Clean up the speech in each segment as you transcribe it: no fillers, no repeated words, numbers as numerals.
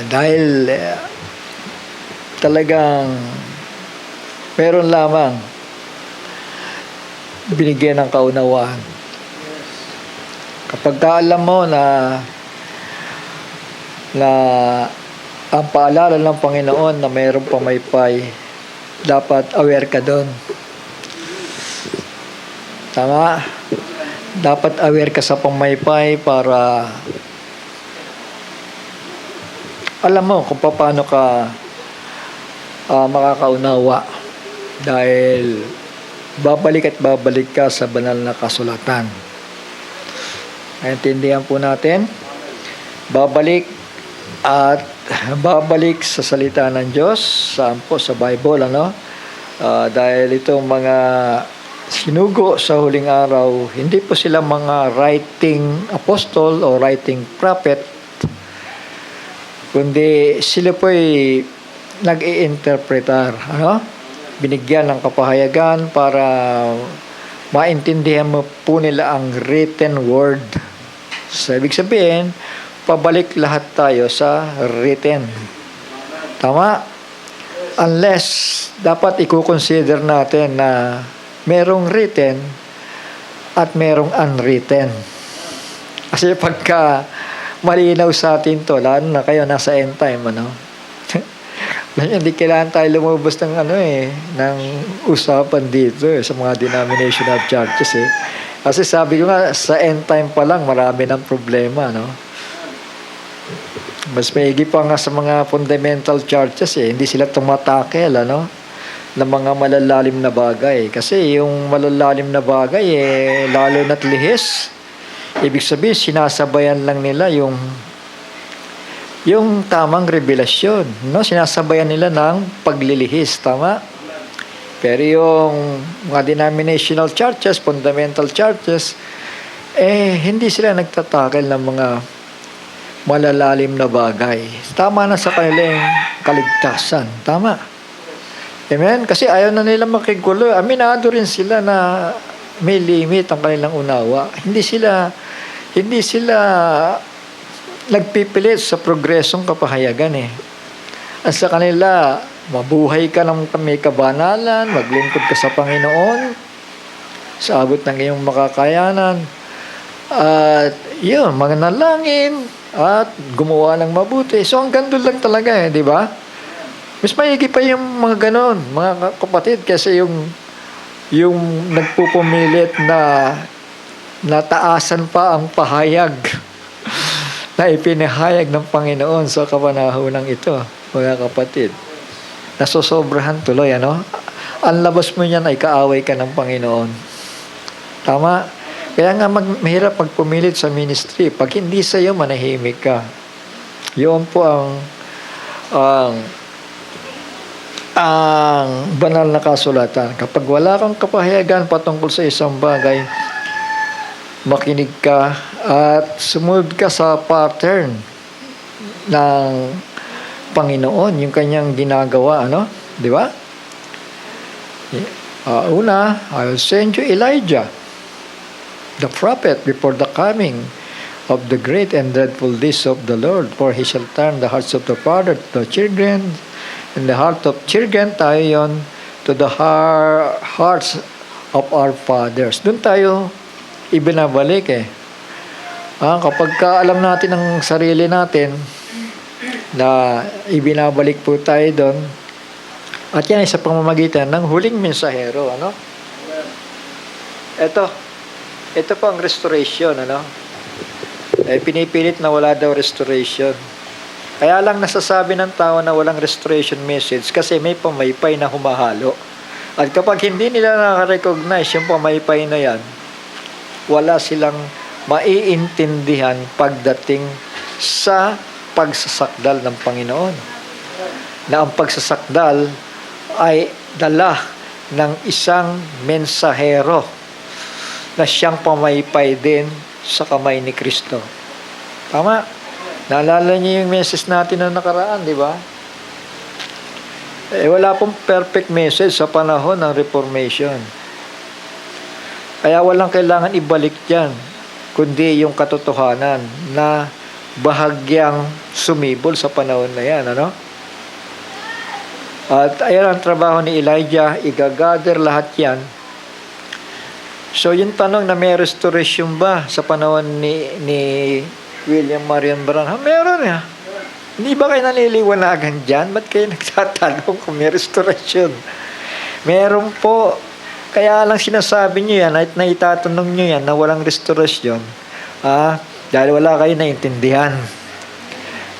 Dahil talagang meron lamang binigyan ng kaunawaan. Kapag alam mo na ang paalala ng Panginoon na mayroong pamaypay, dapat aware ka doon. Tama? Dapat aware ka sa pamaypay para alam mo kung paano ka makakaunawa, dahil babalik at babalik ka sa banal na kasulatan. Naintindihan po natin? Babalik at babalik sa salita ng Diyos, saan po? Sa Bible, dahil itong mga sinugo sa huling araw, hindi po sila mga writing apostle o writing prophet, kundi sila po ay nag-i-interpretar, binigyan ng kapahayagan para maintindihan mo po nila ang written word. So, ibig sabihin, pabalik lahat tayo sa written. Tama? Unless, dapat i-consider natin na merong written at merong unwritten. Kasi pagka malinaw sa atin to, lalo na kayo nasa end time, hindi kailangan tayo lumabas ng ng usapan dito sa mga denominational churches Kasi sabi ko nga, sa end time pa lang marami ng problema, Mas maigi pa nga sa mga fundamental churches hindi sila tumatakel, ng mga malalalim na bagay. Kasi yung malalalim na bagay lalo na't lihis. Ibig sabihin, sinasabayan lang nila yung tamang revelasyon, sinasabayan nila ng paglilihis, tama? Pero yung mga denominational churches, fundamental churches, hindi sila nagtatakel ng mga malalalim na bagay. Tama na sa kanilang kaligtasan, tama? Amen? Kasi ayaw na nila makigulo. Aminado rin sila na may limit ang kanilang unawa. Hindi sila nagpipilit sa progresong kapahayagan At sa kanila, mabuhay ka ng may kabanalan, maglingkod ka sa Panginoon, sa abot ng iyong makakayanan, at yun, mananalangin, at gumawa ng mabuti. So, ang gandun lang talaga di ba? Mas maigi pa yung mga ganon, mga kapatid, kasi yung nagpupumilit na nataasan pa ang pahayag na ipinahayag ng Panginoon sa kapanahonang ito, mga kapatid. Nasosobrahan tuloy, Ang labas mo niyan ay kaaway ka ng Panginoon. Tama? Kaya nga mahirap magpumilit sa ministry. Pag hindi sa'yo, manahimik ka. Yun po ang banal na kasulatan. Kapag wala kang kapahayagan patungkol sa isang bagay, makinig ka at sumunod ka sa pattern ng Panginoon, yung kanyang ginagawa, di ba? Una, I'll send you Elijah, the prophet, before the coming of the great and dreadful days of the Lord, for he shall turn the hearts of the father to the children, and the heart of children tayo yon to the hearts of our fathers. Doon tayo ibinabalik kapag alam natin ang sarili natin na ibinabalik po tayo doon, at yan ay sa pamamagitan ng huling mensahero, ito po ang restoration, pinipilit na wala daw restoration. Kaya lang nasasabi ng tao na walang restoration message kasi may pamaypay na humahalo. At kapag hindi nila nakarecognize yung pamaypay na yan, wala silang maiintindihan pagdating sa pagsasakdal ng Panginoon. Na ang pagsasakdal ay dala ng isang mensahero na siyang pamaypay din sa kamay ni Kristo. Tama? Naalala niyo yung message natin na nakaraan, di ba? Wala pong perfect message sa panahon ng Reformation. Kaya walang kailangan ibalik yan, kundi yung katotohanan na bahagyang sumibol sa panahon na yan, ano? At ayan ang trabaho ni Elijah, igagather lahat yan. So yung tanong na may restoration ba sa panahon ni William Marion Branham? Meron ya. Hindi ba kayo naliliwanagan dyan? Ba't kayo nagtatanong kung may restoration? Meron po. Kaya lang sinasabi nyo yan at naitatanong nyo yan na walang restoration. Dahil wala kayo naintindihan.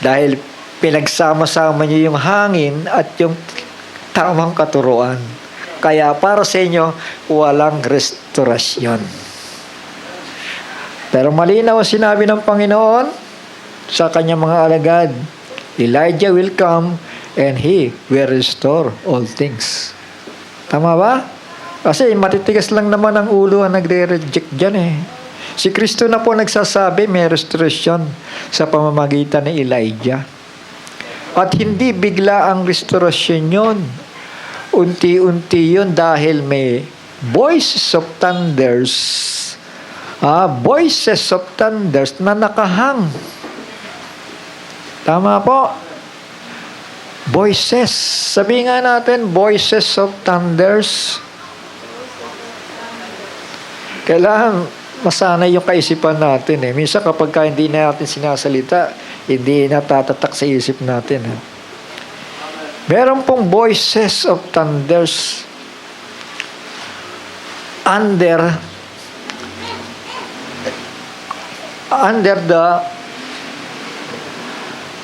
Dahil pinagsama-sama nyo yung hangin at yung tamang katuruan. Kaya para sa inyo, walang restorasyon. Pero malinaw ang sinabi ng Panginoon sa kanyang mga alagad, Elijah will come and He will restore all things. Tama ba? Kasi matitigas lang naman ang ulo ang nagre-reject dyan eh. Si Kristo na po nagsasabi may restoration sa pamamagitan ni Elijah. At hindi bigla ang restorasyon yun. Unti-unti yun dahil may voices of thunders. Voices of thunders na nakahang. Tama po. Voices. Sabi nga natin, voices of thunders. Kailangan masanay yung kaisipan natin eh. Minsan kapag hindi natin sinasalita, hindi natatatak sa isip natin. Meron pong voices of thunders under the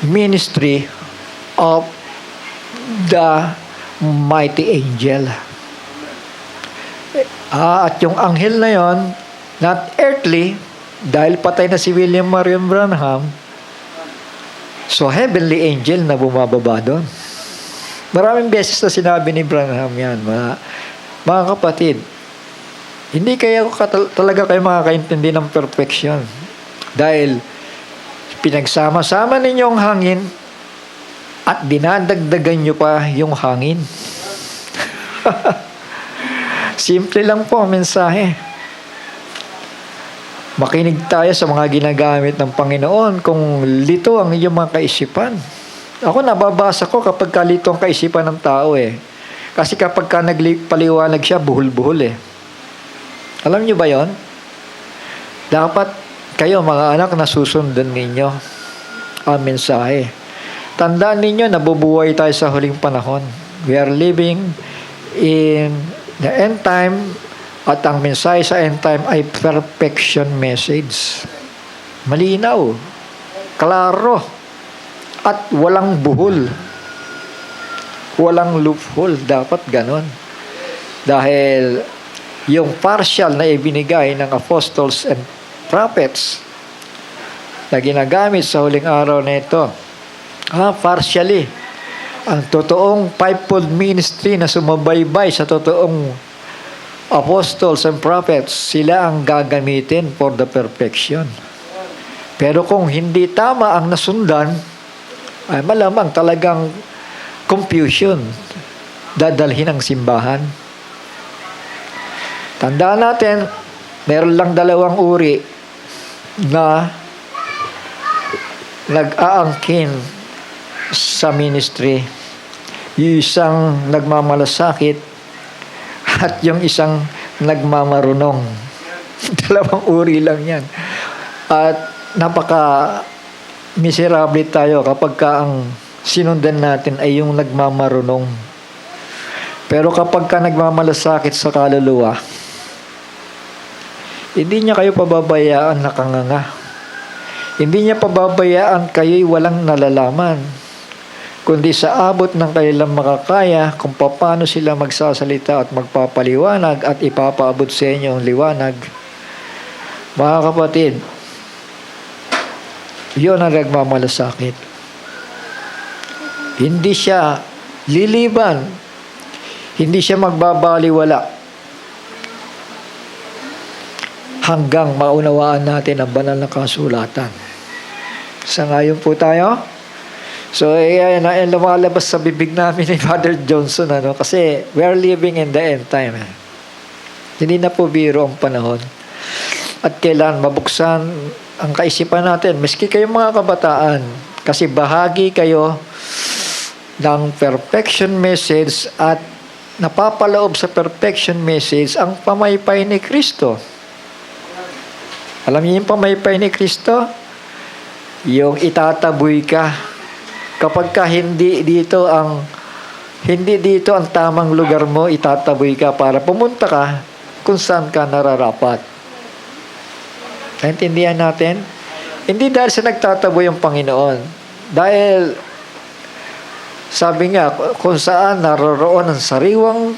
ministry of the mighty angel. At yung anghel na yon, not earthly, dahil patay na si William Marion Branham, so heavenly angel na bumababa doon. Maraming beses na sinabi ni Branham yan, mga kapatid. Hindi kayo talaga kayo makakaintindi ng perfection. Dahil pinagsama-sama ninyo ang hangin at dinadagdagan nyo pa yung hangin. Simple lang po ang mensahe. Makinig tayo sa mga ginagamit ng Panginoon kung lito ang iyong mga kaisipan. Ako nababasa ko kapag kalito ang kaisipan ng tao eh. Kasi kapag nagpaliwanag siya, buhol-buhol eh. Alam niyo ba yon? Dapat kayo mga anak na susundan ninyo ang mensahe. Tandaan ninyo, nabubuhay tayo sa huling panahon. We are living in the end time at ang mensahe sa end time ay perfection message. Malinaw, klaro, at walang buhol. Walang loophole. Dapat ganon. Dahil yung partial na ibinigay ng apostles and prophets na ginagamit sa huling araw na ito, partially, ang totoong fivefold ministry na sumabaybay sa totoong apostles and prophets, sila ang gagamitin for the perfection. Pero kung hindi tama ang nasundan, ay malamang talagang confusion dadalhin ang simbahan. Tandaan natin, meron lang dalawang uri na nag-aangkin sa ministry. Yung isang nagmamalasakit at yung isang nagmamarunong. Dalawang uri lang yan. At miserable tayo kapag ang sinundan natin ay yung nagmamarunong. Pero kapag nagmamalasakit sa kaluluwa, hindi niya kayo pababayaan na kanganga. Hindi niya pababayaan kayo'y walang nalalaman, kundi sa abot ng kanilang makakaya kung paano sila magsasalita at magpapaliwanag at ipapaabot sa inyo ang liwanag. Mga kapatid, yun ang nagmamalasakit. Hindi siya liliban. Hindi siya magbabaliwala hanggang maunawaan natin ang banal na kasulatan. Sangayon po tayo. So, yan lumalabas sa bibig namin ni Father Johnson, kasi we are living in the end time. Hindi na po biro ang panahon. At kailan mabuksan ang kaisipan natin, miski kayong mga kabataan, kasi bahagi kayo ng perfection message at napapaloob sa perfection message ang pamaypay ni Kristo. Alam niyo yung pamaypay ni Kristo? Yung itataboy ka. Kapag ka hindi dito ang tamang lugar mo, itataboy ka para pumunta ka kung saan ka nararapat. Naintindihan natin? Hindi dahil sa nagtataboy ang Panginoon. Dahil sabi nga, kung saan naroroon ang sariwang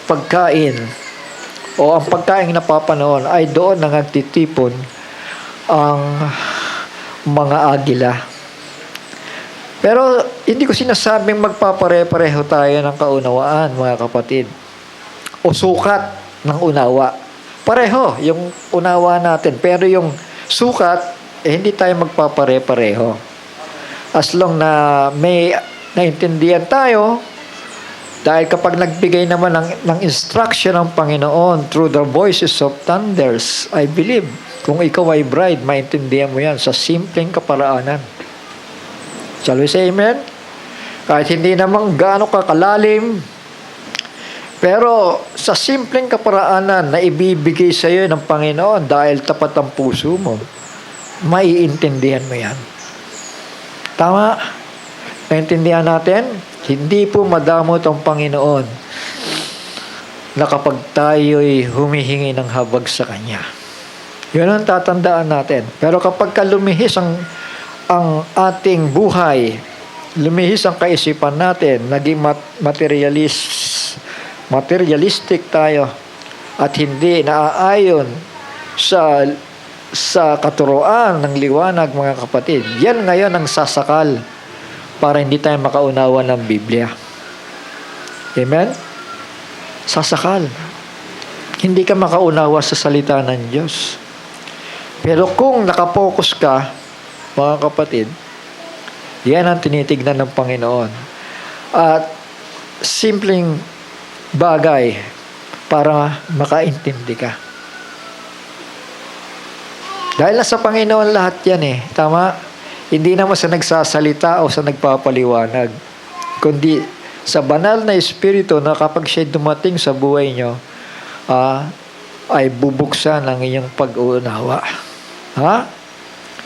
pagkain o ang pagkain napapanoon ay doon na nagtitipon ang mga agila. Pero hindi ko sinasabing magpapare-pareho tayo ng kaunawaan, mga kapatid. O sukat ng unawa. Pareho yung unawa natin. Pero yung sukat, hindi tayo magpapare-pareho. As long na may naintindihan tayo, dahil kapag nagbigay naman ng instruction ng Panginoon through the voices of thunders, I believe, kung ikaw ay bride, maintindihan mo yan sa simpleng kaparaanan. Shall we say amen? Kahit hindi naman gaano kakalalim, pero sa simpleng kaparaanan na ibibigay sa iyo ng Panginoon dahil tapat ang puso mo, maiintindihan mo yan. Tama? Naintindihan natin? Hindi po madamot ang Panginoon na kapag tayo'y humihingi ng habag sa Kanya. Yun ang tatandaan natin. Pero kapag lumihis ang ating buhay, lumihis ang kaisipan natin, naging materialistic tayo at hindi naaayon sa katuroan ng liwanag, mga kapatid. Yan ngayon ang sasakal para hindi tayo makaunawa ng Biblia. Amen? Sasakal. Hindi ka makaunawa sa salita ng Diyos. Pero kung nakapokus ka, mga kapatid, yan ang tinitignan ng Panginoon. At simpleng bagay para makaintindi ka. Dahil nasa Panginoon lahat yan Tama? Hindi naman sa nagsasalita o sa nagpapaliwanag, kundi sa banal na Espiritu na kapag siya dumating sa buhay nyo, ay bubuksan ang inyong pag-uunawa.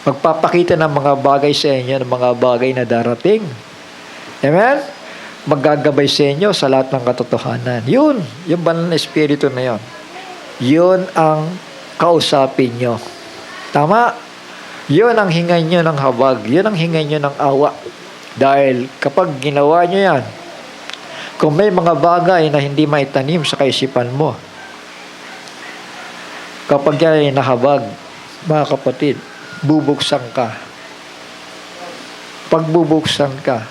Magpapakita ng mga bagay sa inyo, ng mga bagay na darating. Amen? Maggagabay sa inyo sa lahat ng katotohanan. Yun, yung banal na Espiritu na yun. Yun ang kausapin nyo. Tama? Yun ang hingay nyo ng habag. Yun ang hingay nyo ng awa. Dahil kapag ginawa nyo yan, kung may mga bagay na hindi maitanim sa kaisipan mo, kapag yan ay nahabag, mga kapatid, bubuksan ka. Pagbubuksan ka,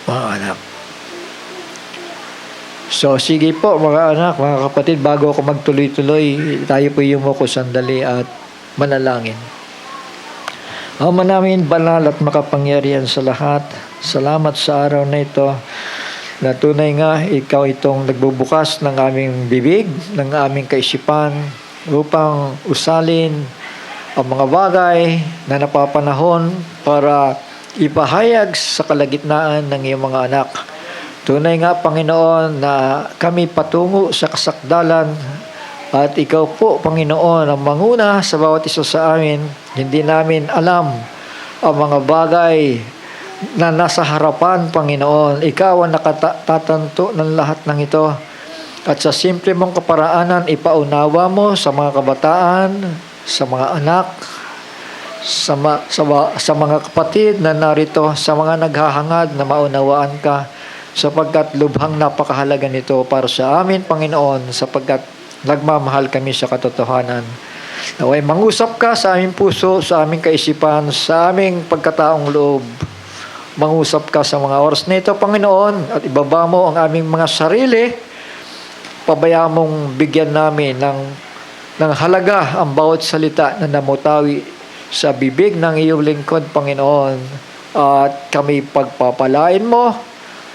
mga anak. So, sige po, mga anak, mga kapatid, bago ako magtuloy-tuloy, tayo po yumuko sandali at manalangin. Ama namin, banal at makapangyarihan sa lahat, salamat sa araw na ito, na tunay nga, ikaw itong nagbubukas ng aming bibig, ng aming kaisipan, upang usalin ang mga bagay na napapanahon para ipahayag sa kalagitnaan ng iyong mga anak. Tunay nga, Panginoon, na kami patungo sa kasakdalan at ikaw po, Panginoon, ang manguna sa bawat isa sa amin. Hindi namin alam ang mga bagay na nasa harapan, Panginoon. Ikaw ang nakatatanto ng lahat ng ito. At sa simple mong kaparaanan, ipaunawa mo sa mga kabataan, sa mga anak, sa mga kapatid na narito, sa mga naghahangad na maunawaan ka, sapagkat lubhang napakahalaga nito para sa amin, Panginoon, sapagkat nagmamahal kami sa katotohanan. Naway mangusap ka sa aming puso, sa aming kaisipan, sa aming pagkataong loob. Mangusap ka sa mga oras na ito, Panginoon, at ibaba mo ang aming mga sarili. Pabayaan mong bigyan namin ng halaga ang bawat salita na namutawi sa bibig ng iyong lingkod, Panginoon. At kami pagpapalain mo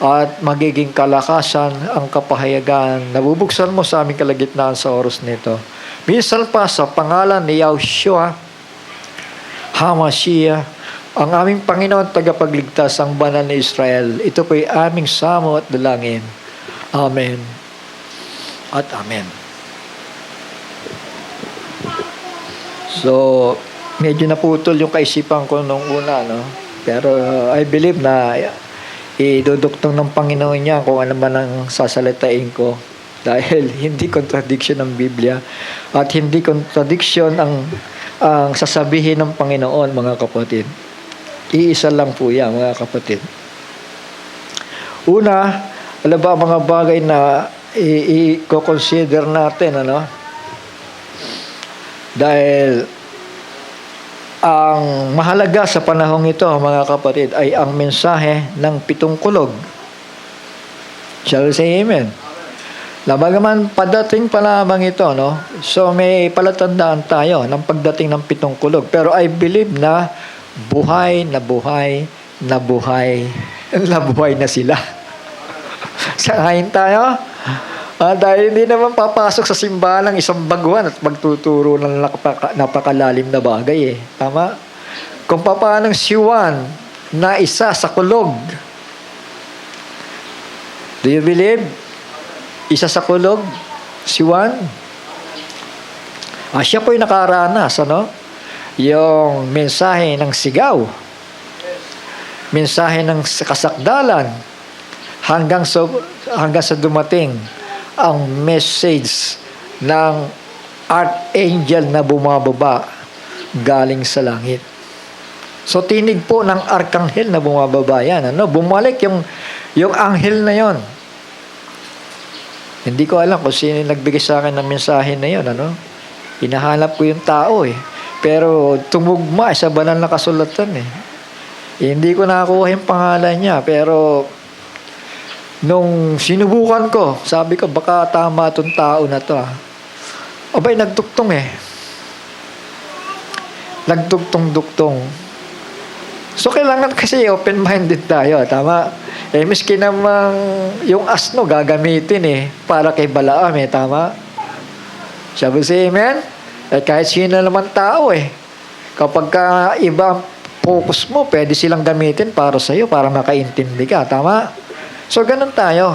at magiging kalakasan ang kapahayagan na bubuksan mo sa aming kalagitnaan sa oras nito. Minsan pa sa pangalan ni Yahushua HaMashiach, ang aming Panginoon tagapagligtas, ang banal ni Israel. Ito po'y aming samo at dalangin. Amen at amen. So, medyo naputol yung kaisipan ko nung una, no? Pero I believe na iduduktong ng Panginoon niya kung ano man ang sasalitain ko. Dahil hindi contradiction ng Biblia at hindi contradiction ang sasabihin ng Panginoon, mga kapatid. Iisa lang po yan, mga kapatid. Una, alam ba mga bagay na i-consider natin, ano? Dahil ang mahalaga sa panahong ito, mga kapatid, ay ang mensahe ng 7 kulog. Shall we say amen? Bagaman padating pa lamang ito, no? So may palatandaan tayo ng pagdating ng 7 kulog. Pero I believe na buhay na buhay na buhay na buhay na sila. Sangayin tayo? Dahil hindi naman papasok sa simbahan ng isang baguhan at magtuturo ng napakalalim na bagay, eh. Tama? Kung paano si Juan na isa sa kulog. Do you believe? Isa sa kulog? Si Juan? Siya po'y nakaranas, ano? Yung mensahe ng sigaw. Mensahe ng kasakdalan. Hanggang sa dumating ang message ng archangel na bumababa galing sa langit. So tinig po ng arkanghel na bumababa yan. Ano? Bumalik yung anghel na yon. Hindi ko alam kung sino nagbigay sa akin ng mensahe na yon. Ano? Hinahanap ko yung tao, eh. Pero tumugma sa banal na kasulatan, eh. Hindi ko nakakuha yung pangalan niya, pero nung sinubukan ko, sabi ko, baka tama itong tao na to. Abay, nagduktong, eh. Nagduktong-duktong. So, kailangan kasi open-minded tayo, tama? Miski namang yung asno gagamitin, eh, para kay Balaam, eh, tama? Sabi si amen? Kahit sino naman tao, eh. Kapag iba ang focus mo, pwede silang gamitin para sa'yo, para makaintindi ka, tama? So, ganun tayo.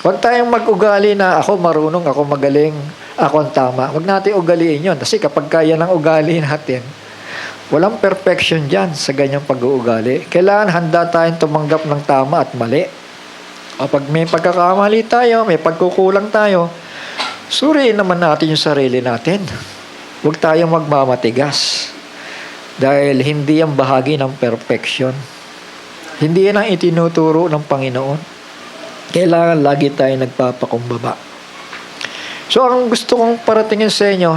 Huwag tayong mag-ugali na ako marunong, ako magaling, ako ang tama. Huwag natin ugaliin yun. Kasi kapag kaya ng ugali natin, walang perfection dyan sa ganyang pag-uugali. Kailangan handa tayong tumanggap ng tama at mali. Kapag may pagkakamali tayo, may pagkukulang tayo, suriin naman natin yung sarili natin. Huwag tayong magmamatigas. Dahil hindi yan bahagi ng perfection. Hindi yan ang itinuturo ng Panginoon. Kailangan lagi tayo nagpapakumbaba. So, ang gusto kong paratingin sa inyo,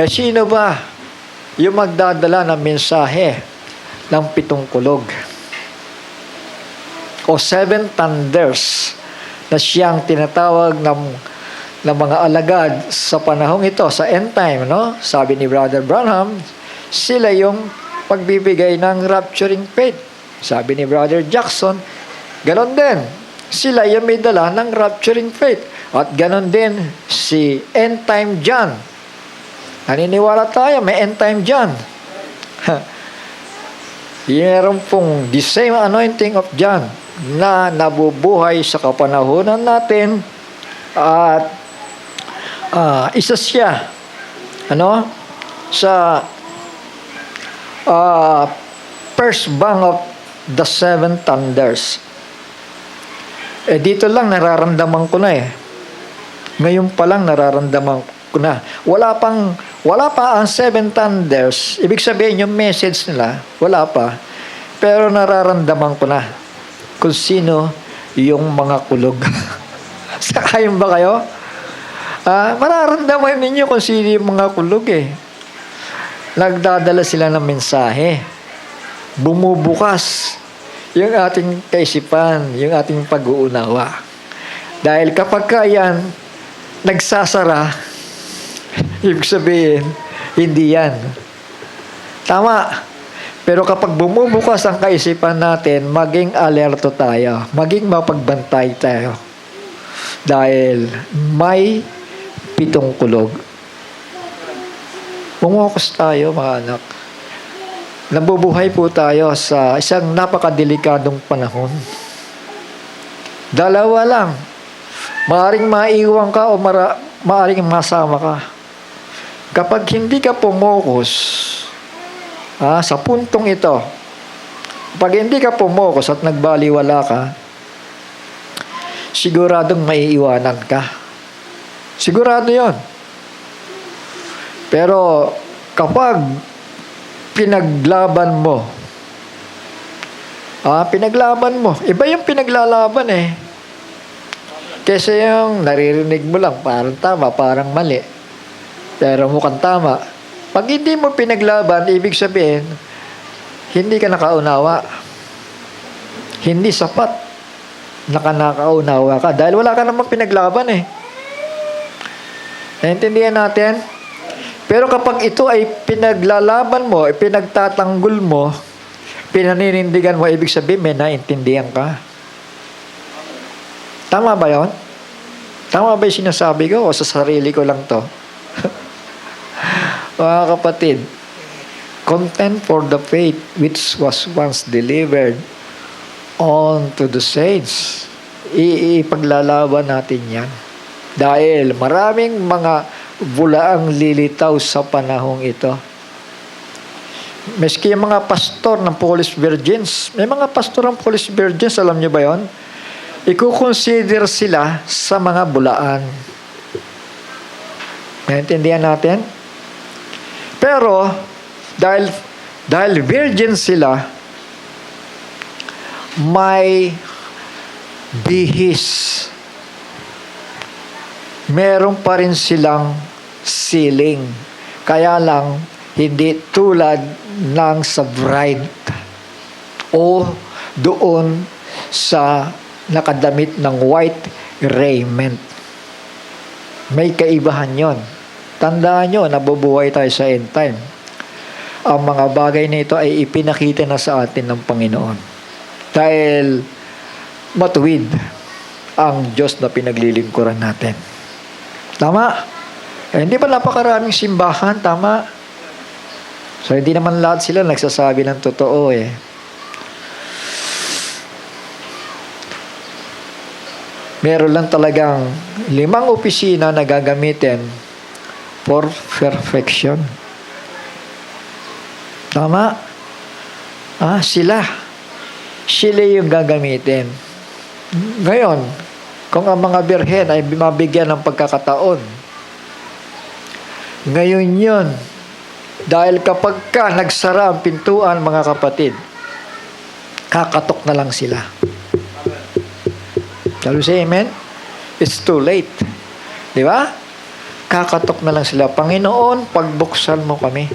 sino ba yung magdadala ng mensahe ng 7 kulog? O 7 thunders na siyang tinatawag ng mga alagad sa panahong ito, sa end time, no? Sabi ni Brother Branham, sila yung pagbibigay ng rapturing faith. Sabi ni Brother Jackson, ganon din. Sila yung may dala ng rapturing faith. At ganon din si End Time John. Naniniwala tayo, may End Time John. Meron pong the same anointing of John na nabubuhay sa kapanahunan natin. At isa siya sa first bang of the 7 thunders. Dito lang nararamdaman ko na, eh. Ngayon pa lang nararamdaman ko na. Wala pa ang 7 thunders. Ibig sabihin yung message nila, wala pa. Pero nararamdaman ko na kung sino yung mga kulog. Sakayon ba kayo? Mararamdaman ninyo kung sino yung mga kulog, eh. Nagdadala sila ng mensahe. Bumubukas yung ating kaisipan, yung ating pag-uunawa. Dahil kapag yan nagsasara, ibig sabihin, hindi yan. Tama. Pero kapag bumubukas ang kaisipan natin, maging alerto tayo, maging mapagbantay tayo. Dahil may 7 kulog. Pumukus tayo, mga anak. Nabubuhay po tayo sa isang napakadelikadong panahon. Dalawa lang. Maaring maiwan ka o maaring masama ka. Kapag hindi ka pumukus sa puntong ito, pag hindi ka pumukus at nagbaliwala ka, siguradong maiiwanan ka. Sigurado yon. Pero kapag pinaglaban mo, iba yung pinaglalaban eh. Kasi yung naririnig mo lang, parang tama, parang mali. Pero mukhang tama. Pag hindi mo pinaglaban, ibig sabihin, hindi ka nakaunawa. Hindi sapat na nakaunawa ka. Dahil wala ka namang pinaglaban eh. Naintindihan natin? Pero kapag ito ay pinaglalaban mo, pinagtatanggol mo, pinaninindigan mo, ibig sabihin may naintindihan ka. Tama ba yun? Tama ba yung sinasabi ko o sa sarili ko lang to? Mga kapatid, contend for the faith which was once delivered unto the saints. Ipaglalaban natin yan. Dahil maraming mga bulaang lilitaw sa panahong ito. Meski yung mga pastor ng Police Virgins, may mga pastor ng Police Virgins, alam niyo ba yon? Iko-consider sila sa mga bulaan. Naintindihan natin? Pero, dahil virgin sila, may bihis. Meron pa rin silang siling. Kaya lang, hindi tulad ng sa bride o doon sa nakadamit ng white raiment. May kaibahan yon. Tandaan nyo, nabubuhay tayo sa end time. Ang mga bagay na ito ay ipinakita na sa atin ng Panginoon. Dahil matuwid ang Diyos na pinaglilingkuran natin. Tama? Hindi ba napakaraming simbahan? Tama? So, hindi naman lahat sila nagsasabi ng totoo eh. Meron lang talagang 5 opisina na gagamitin for perfection. Tama? Sila. Sila yung gagamitin. Ngayon, kung ang mga birhen ay mabigyan ng pagkakataon, ngayon yun, dahil kapag ka nagsara ang pintuan, mga kapatid, kakatok na lang sila. Shall we say amen? It's too late. Di ba? Kakatok na lang sila. Panginoon, pagbuksan mo kami.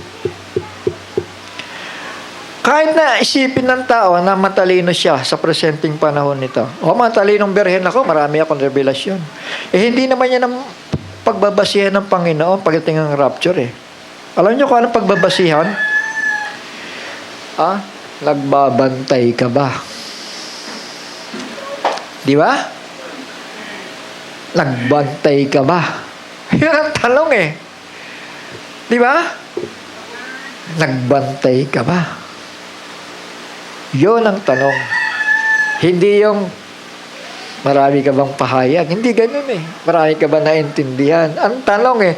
Kahit na isipin ng tao na matalino siya sa presenting panahon nito. Matalinong berhen ako, marami akong revelasyon. Hindi naman yan ang pagbabasihan ng Panginoon pagdating ng rapture eh. Alam niyo kung anong pagbabasihan? Nagbabantay ka ba? Di ba? Nagbantay ka ba? Yun ang tanong eh. Di ba? Nagbantay ka ba? Yun ang tanong. Hindi yung marami ka bang pahayag? Hindi ganun eh. Marami ka ba naintindihan? Ang tanong eh.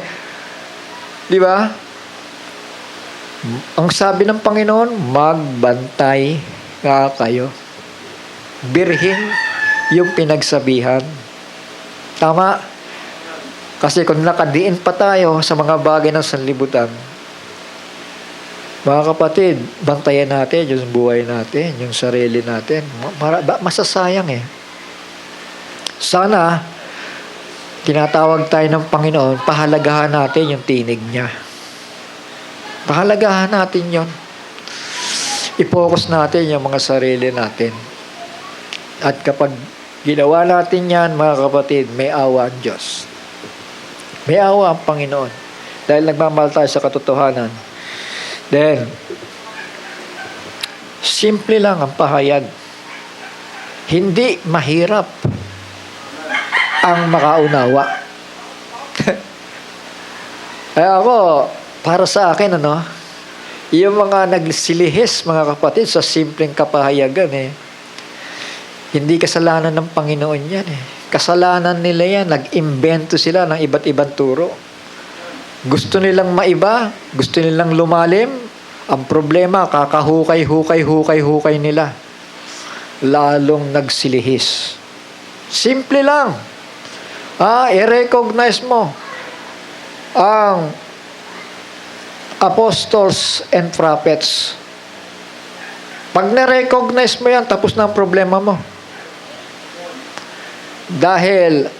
Di ba? Ang sabi ng Panginoon, magbantay nga kayo. Birhin yung pinagsabihan. Tama? Kasi kung nakadiin pa tayo sa mga bagay ng sanlibutan, mga kapatid, bantayan natin yung buhay natin, yung sarili natin. Masasayang eh. Sana, tinatawag tayo ng Panginoon, pahalagahan natin yung tinig niya. Pahalagahan natin yon. I-focus natin yung mga sarili natin. At kapag ginawa natin yan, mga kapatid, may awa ang Diyos. May awa ang Panginoon. Dahil nagmamahal tayo sa katotohanan. Then, simple lang ang pahayag. Hindi mahirap ang makaunawa. Ako, Para sa akin, yung mga nagsilihis, mga kapatid, sa simpleng kapahayagan, hindi kasalanan ng Panginoon yan, Kasalanan nila yan. Nag-imbento sila ng iba't ibang turo. Gusto nilang maiba, gusto nilang lumalim. Ang problema, kakahukay nila. Lalong nagsilihis. Simple lang. I-recognize mo ang apostles and prophets. Pag na-recognize mo yan, tapos na ang problema mo. Dahil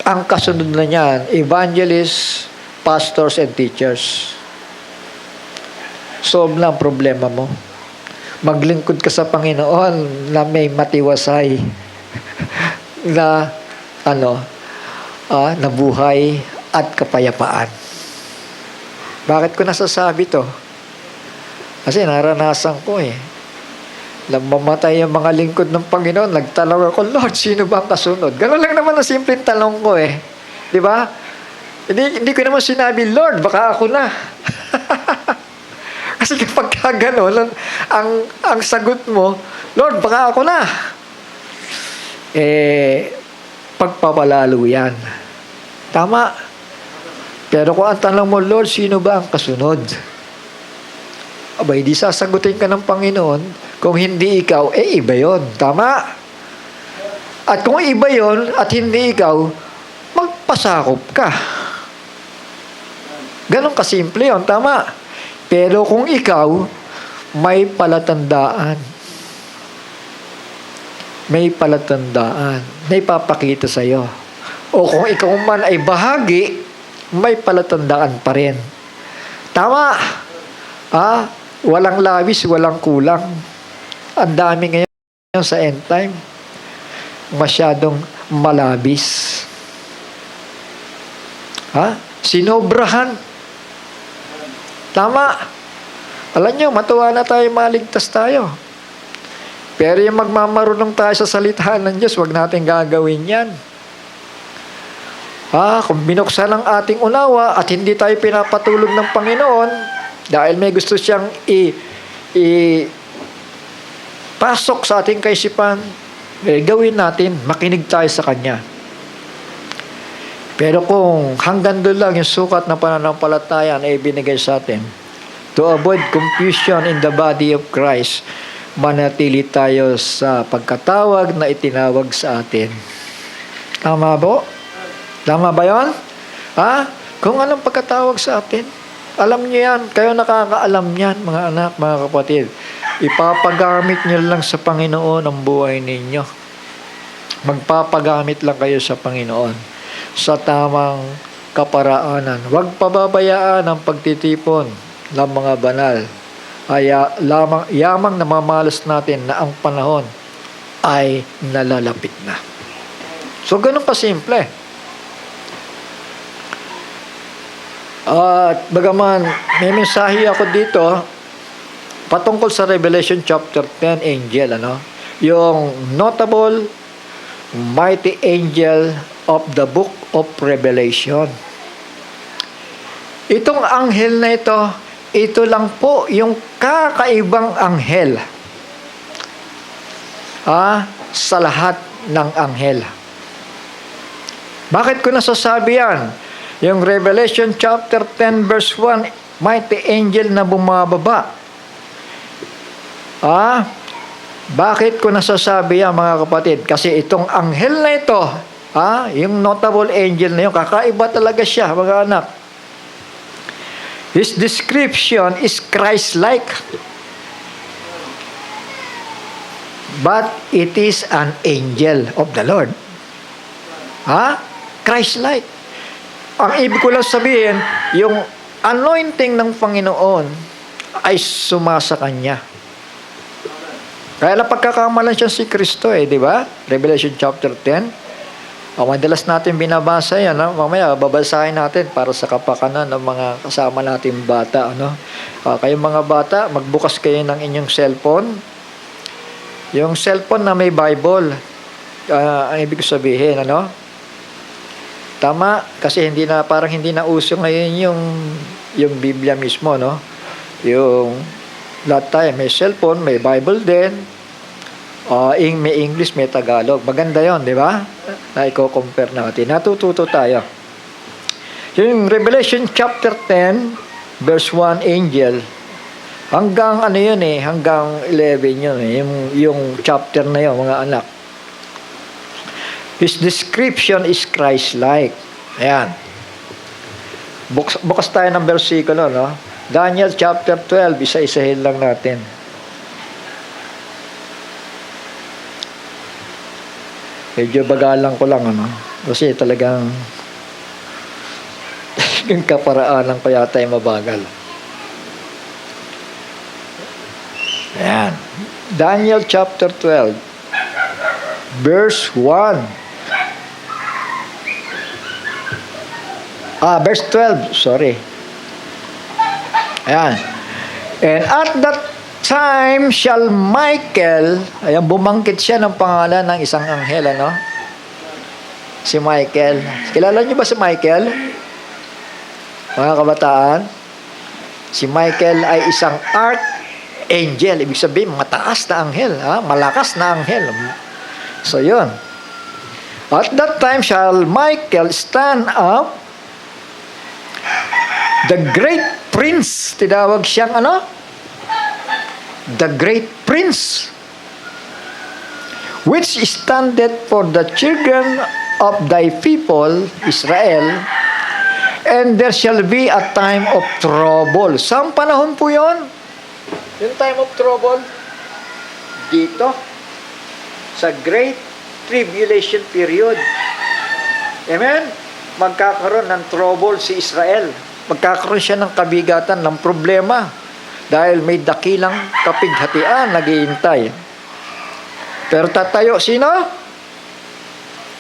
ang kasunod na niyan, evangelists, pastors, and teachers. Solve na ang problema mo. Maglingkod ka sa Panginoon na may matiwasay na na buhay at kapayapaan. Bakit ko nasasabi to? Kasi naranasan ko Nang mamatay yung mga lingkod ng Panginoon, nagtanong ako, Lord, sino ba ang kasunod? Ganun lang naman ang simpleng tanong ko Di ba? Hindi ko naman sinabi, Lord, baka ako na. Kasi kapag gano'n, ang sagot mo, Lord, baka ako na. Pagpapalalo yan. Tama. Pero kung ang tanong mo, Lord, sino ba ang kasunod? Abay, di sasagutin ka ng Panginoon. Kung hindi ikaw, iba yon. Tama? At kung iba yon at hindi ikaw, magpasakop ka. Ganon kasimple yon. Tama? Pero kung ikaw, may palatandaan. May palatandaan. May papakita sa'yo. O kung ikaw man ay bahagi, may palatandaan pa rin. Tama? Walang labis, walang kulang. Ang dami ngayon sa end time. Masyadong malabis. Sinobrahan. Tama. Alam nyo, matuwa na tayo, maligtas tayo. Pero yung magmamarunong tayo sa salita ng Diyos, wag natin gagawin yan. Kung binuksan ang ating unawa at hindi tayo pinapatulog ng Panginoon, dahil may gusto siyang pasok sa ating kaisipan, gawin natin, makinig tayo sa Kanya. Pero kung hanggang doon lang yung sukat na pananampalataya na ibinigay sa atin, to avoid confusion in the body of Christ, manatili tayo sa pagkatawag na itinawag sa atin. Tama ba? Tama ba yun? Kung anong pagkatawag sa atin, alam niyo yan. Kayo nakakaalam yan, mga anak, mga kapatid. Ipapagamit niyo lang sa Panginoon ang buhay ninyo. Magpapagamit lang kayo sa Panginoon sa tamang kaparaanan. Huwag pababayaan ang pagtitipon ng mga banal. Yamang namamalas natin na ang panahon ay nalalapit na. So, ganun kasimple. At bagaman, may mensahe ako dito patungkol sa Revelation chapter 10 angel, yung notable mighty angel of the book of Revelation. Itong anghel na ito lang po yung kakaibang anghel sa lahat ng anghel. Bakit ko nasasabi yan? Yung Revelation chapter 10 verse 1, mighty angel na bumababa. Bakit ko nasasabi yan, mga kapatid? Kasi itong anghel na ito, yung notable angel na yun, kakaiba talaga siya, mga anak. His description is Christ-like. But it is an angel of the Lord. Christ-like. Ang ibig ko lang sabihin, yung anointing ng Panginoon ay sumasa Kanya. Kaya napagkakamalan siya si Kristo di ba? Revelation chapter 10. Madalas natin binabasa yan, mamaya babasahin natin para sa kapakanan ng mga kasama nating bata, kayong mga bata, magbukas kayo ng inyong cellphone. Yung cellphone na may Bible, ang ibig sabihin, Tama, kasi parang hindi na uso ngayon yung yung Biblia mismo, no? Yung lahat tayo, may cellphone, may Bible din, may English, may Tagalog. Maganda yon, di ba? Na i-compare natin. Natututo tayo. Yung Revelation chapter 10, verse 1, angel, hanggang ano yun hanggang 11 yun yung chapter na yun, mga anak. His description is Christ-like. Ayan. Bukas tayo ng versikulo, no? Daniel chapter 12, isa-isahin lang natin. Medyo bagalan ko lang, ano? Kasi talagang yung kaparaanan ko yata ay mabagal. Ayan. Daniel chapter 12, verse 1. Verse 12, sorry. Ayan. And at that time shall Michael, ayan, bumangkit siya ng pangalan ng isang anghel, ano? Si Michael. Kilala niyo ba si Michael? Mga kabataan? Si Michael ay isang archangel. Ibig sabihin, mataas na anghel, malakas na anghel. So, yun. At that time shall Michael stand up, the great prince, tinawag siyang ano? The great prince, which standeth for the children of thy people, Israel, and there shall be a time of trouble. Saan panahon po yun? Yung time of trouble? Dito. Sa Great Tribulation period. Amen? Magkakaroon ng trouble si Israel. Magkakaroon siya ng kabigatan, ng problema. Dahil may dakilang kapighatian naghihintay. Pero tatayo, sino?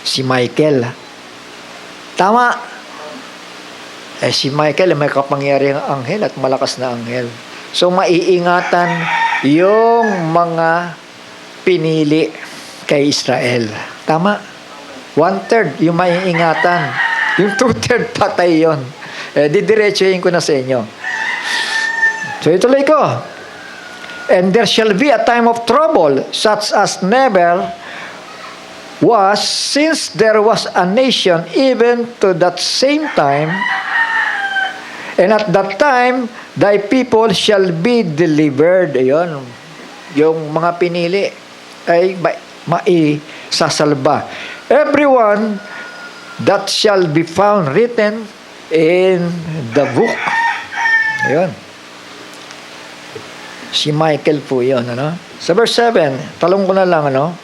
Si Michael. Tama. Si Michael may kapangyarihang anghel at malakas na anghel. So, maiingatan yung mga pinili kay Israel. Tama. 1/3 yung maiingatan. Yung 2/3 patay yun. Didiretsuhin ko na sa inyo. So, ituloy ko. And there shall be a time of trouble, such as never was since there was a nation, even to that same time. And at that time, thy people shall be delivered. Ayun. Yung mga pinili ay maisasalba. Everyone that shall be found written in the book. Ayun. Si Michael po yun, ano? Sa verse 7, talong ko na lang, ano?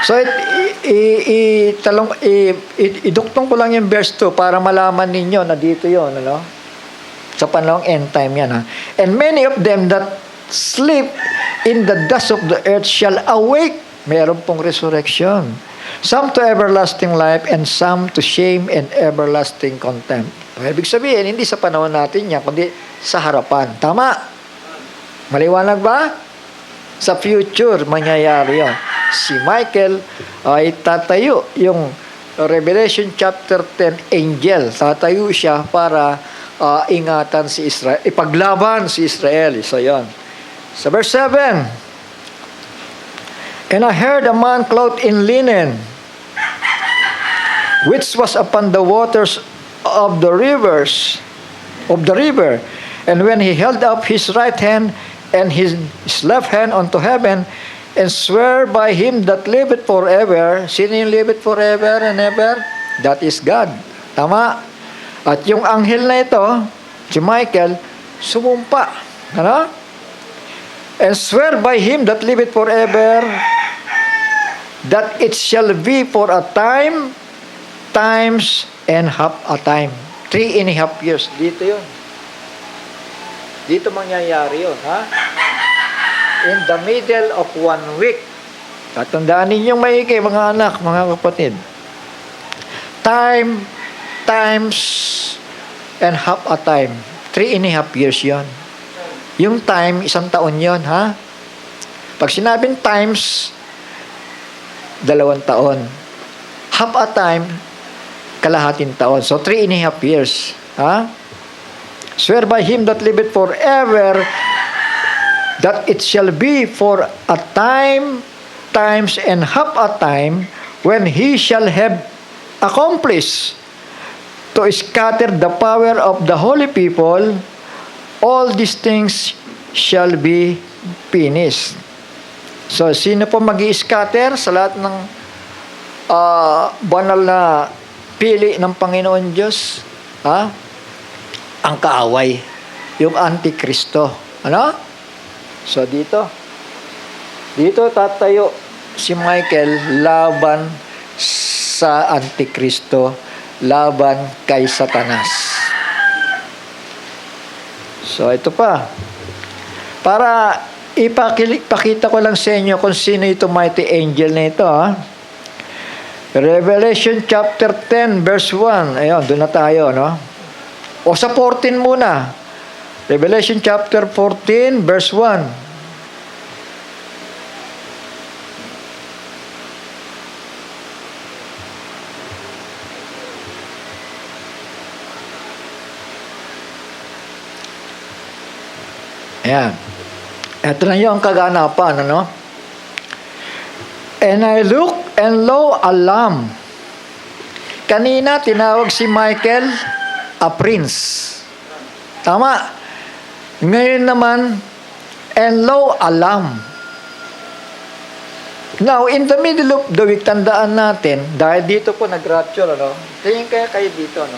So, iduktong ko lang yung verse 2 para malaman ninyo na dito yun, ano? Sa panahong end time yan, ha? And many of them that sleep in the dust of the earth shall awake. Meron pong resurrection. Some to everlasting life and some to shame and everlasting contempt. Ibig sabihin, hindi sa panahon natin yan, kundi sa harapan. Tama? Maliwanag ba? Sa future, mangyayari yun. Si Michael ay tatayo. Yung Revelation chapter 10, angel, tatayo siya para ingatan si Israel, ipaglaban si Israel. So, yun. Sa verse 7, and I heard a man clothed in linen, which was upon the waters of the river, and when he held up his right hand and his left hand unto heaven, and swear by him that liveth forever. Sino yung liveth forever and ever? That is God. Tama? At yung anghel na ito, si Michael, sumumpa. Ano? And swear by him that liveth forever, that it shall be for a time, times, and half a time. 3.5 years. Dito yun. Dito mangyayari yun, ha? In the middle of 1 week. Tatandaan ninyong maigi, mga anak, mga kapatid. Time, times, and half a time. 3.5 years yon. Yung time, 1 taon yon, ha? Pag sinabing times, 2 taon. Half a time, kalahating taon. So, 3.5 years. Ha? Swear by him that liveth forever, that it shall be for a time, times, and half a time, when he shall have accomplished to scatter the power of the holy people, all these things shall be finished. So, sino po mag-i-scatter sa lahat ng banal na pili ng Panginoon Diyos? Ha? Ang kaaway, yung Antikristo. Ano? So, dito tatayo si Michael laban sa Antikristo, laban kay Satanas. So, ito pa. Para ipakita ko lang sa inyo kung sino ito mighty angel na ito. Ha? Revelation chapter 10 verse 1. Ayun, doon na tayo. No? O sa 14 muna. Revelation chapter 14 verse 1. Ayan. Ito na yung kaganapan, ano? And I look, and lo, a lamb. Kanina, tinawag si Michael a prince. Tama. Ngayon naman, and lo, a lamb. Now, in the middle of the week, tandaan natin, dahil dito po nag-rapture, ano? Tingin kaya kayo dito, ano?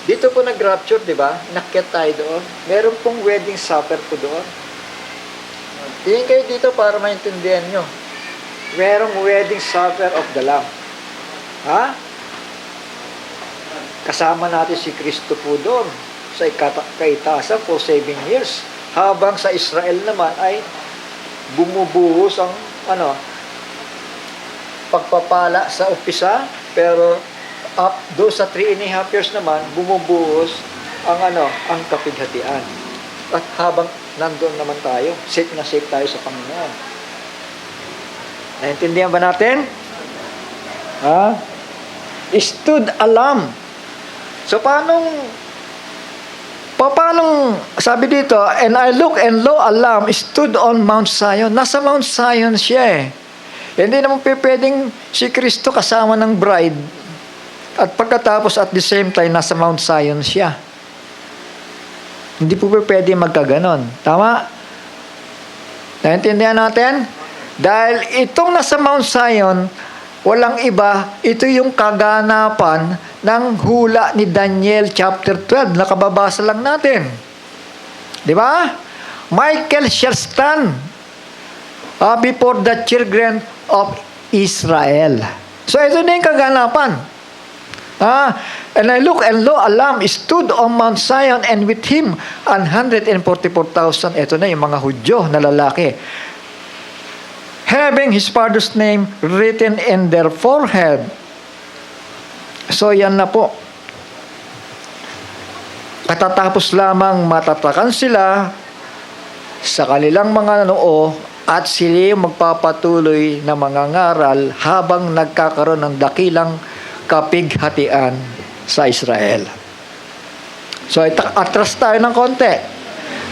Dito po nag-rapture, di ba? Inakyat tayo doon. Meron pong wedding supper po doon. Tingin kayo dito para maintindihan nyo. Merong wedding supper of the Lamb. Ha? Kasama natin si Kristo po doon sa kaitasan for 7 years. Habang sa Israel naman ay bumubuhos ang pagpapala sa umpisa, pero up do sa 3.5 years naman bumubuhos ang kapighatian. At habang nandoon naman tayo, safe na safe tayo sa Panginoon. Naintindihan ba natin? Ha? Stood a lamb. So paano sabi dito, and I look and lo, a lamb stood on Mount Zion. Nasa Mount Zion siya eh. Hindi naman pwedeng si Kristo kasama ng bride at pagkatapos at the same time nasa Mount Zion siya. Hindi po pwede magkaganon. Tama? Naintindihan natin? Dahil itong nasa Mount Zion, walang iba, ito yung kaganapan ng hula ni Daniel chapter 12. Nakababasa lang natin. Di ba? Michael shall stand before the children of Israel. So ito na yung kaganapan. And I look, and lo, a lamb stood on Mount Zion, and with him 144,000. Ito na yung mga Hudyo na lalaki, having his father's name written in their forehead. So yan na po. Katatapos lamang matatakan sila sa kanilang mga noo, at sila yung magpapatuloy na mangangaral habang nagkakaroon ng dakilang kapighatian sa Israel. So, atras tayo ng konti.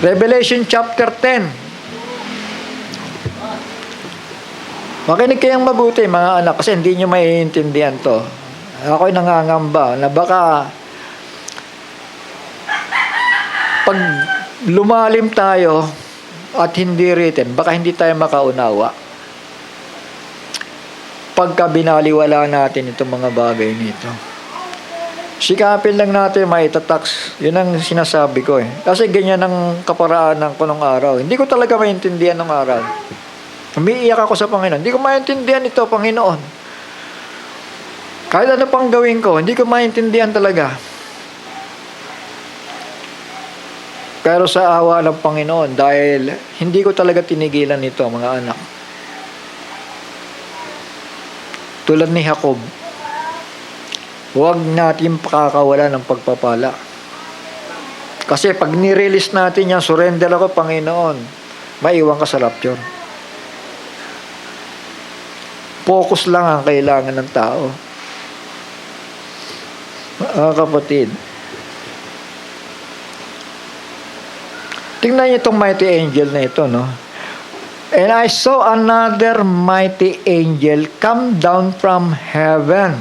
Revelation chapter 10. Makinig kayong mabuti, mga anak, kasi hindi nyo maiintindihan to. Ako'y nangangamba na baka pag lumalim tayo at hindi written, baka hindi tayo makaunawa pagka binaliwala natin itong mga bagay nito. Sikapin lang natin maitatax. Yun ang sinasabi ko eh. Kasi ganyan ang kaparaanan ko nung araw. Hindi ko talaga maintindihan nung araw. Umiiyak ako sa Panginoon. Hindi ko maintindihan ito, Panginoon. Kahit ano pang gawin ko, hindi ko maintindihan talaga. Pero sa awa ng Panginoon, dahil hindi ko talaga tinigilan ito, mga anak. Tulad ni Jacob, huwag natin pakakawala ng pagpapala. Kasi pag nirelease natin yan, surrender ako, Panginoon, maiwan ka sa rapture. Focus lang ang kailangan ng tao. Mga kapatid. Tingnan niyo itong mighty angel na ito, no? And I saw another mighty angel come down from heaven.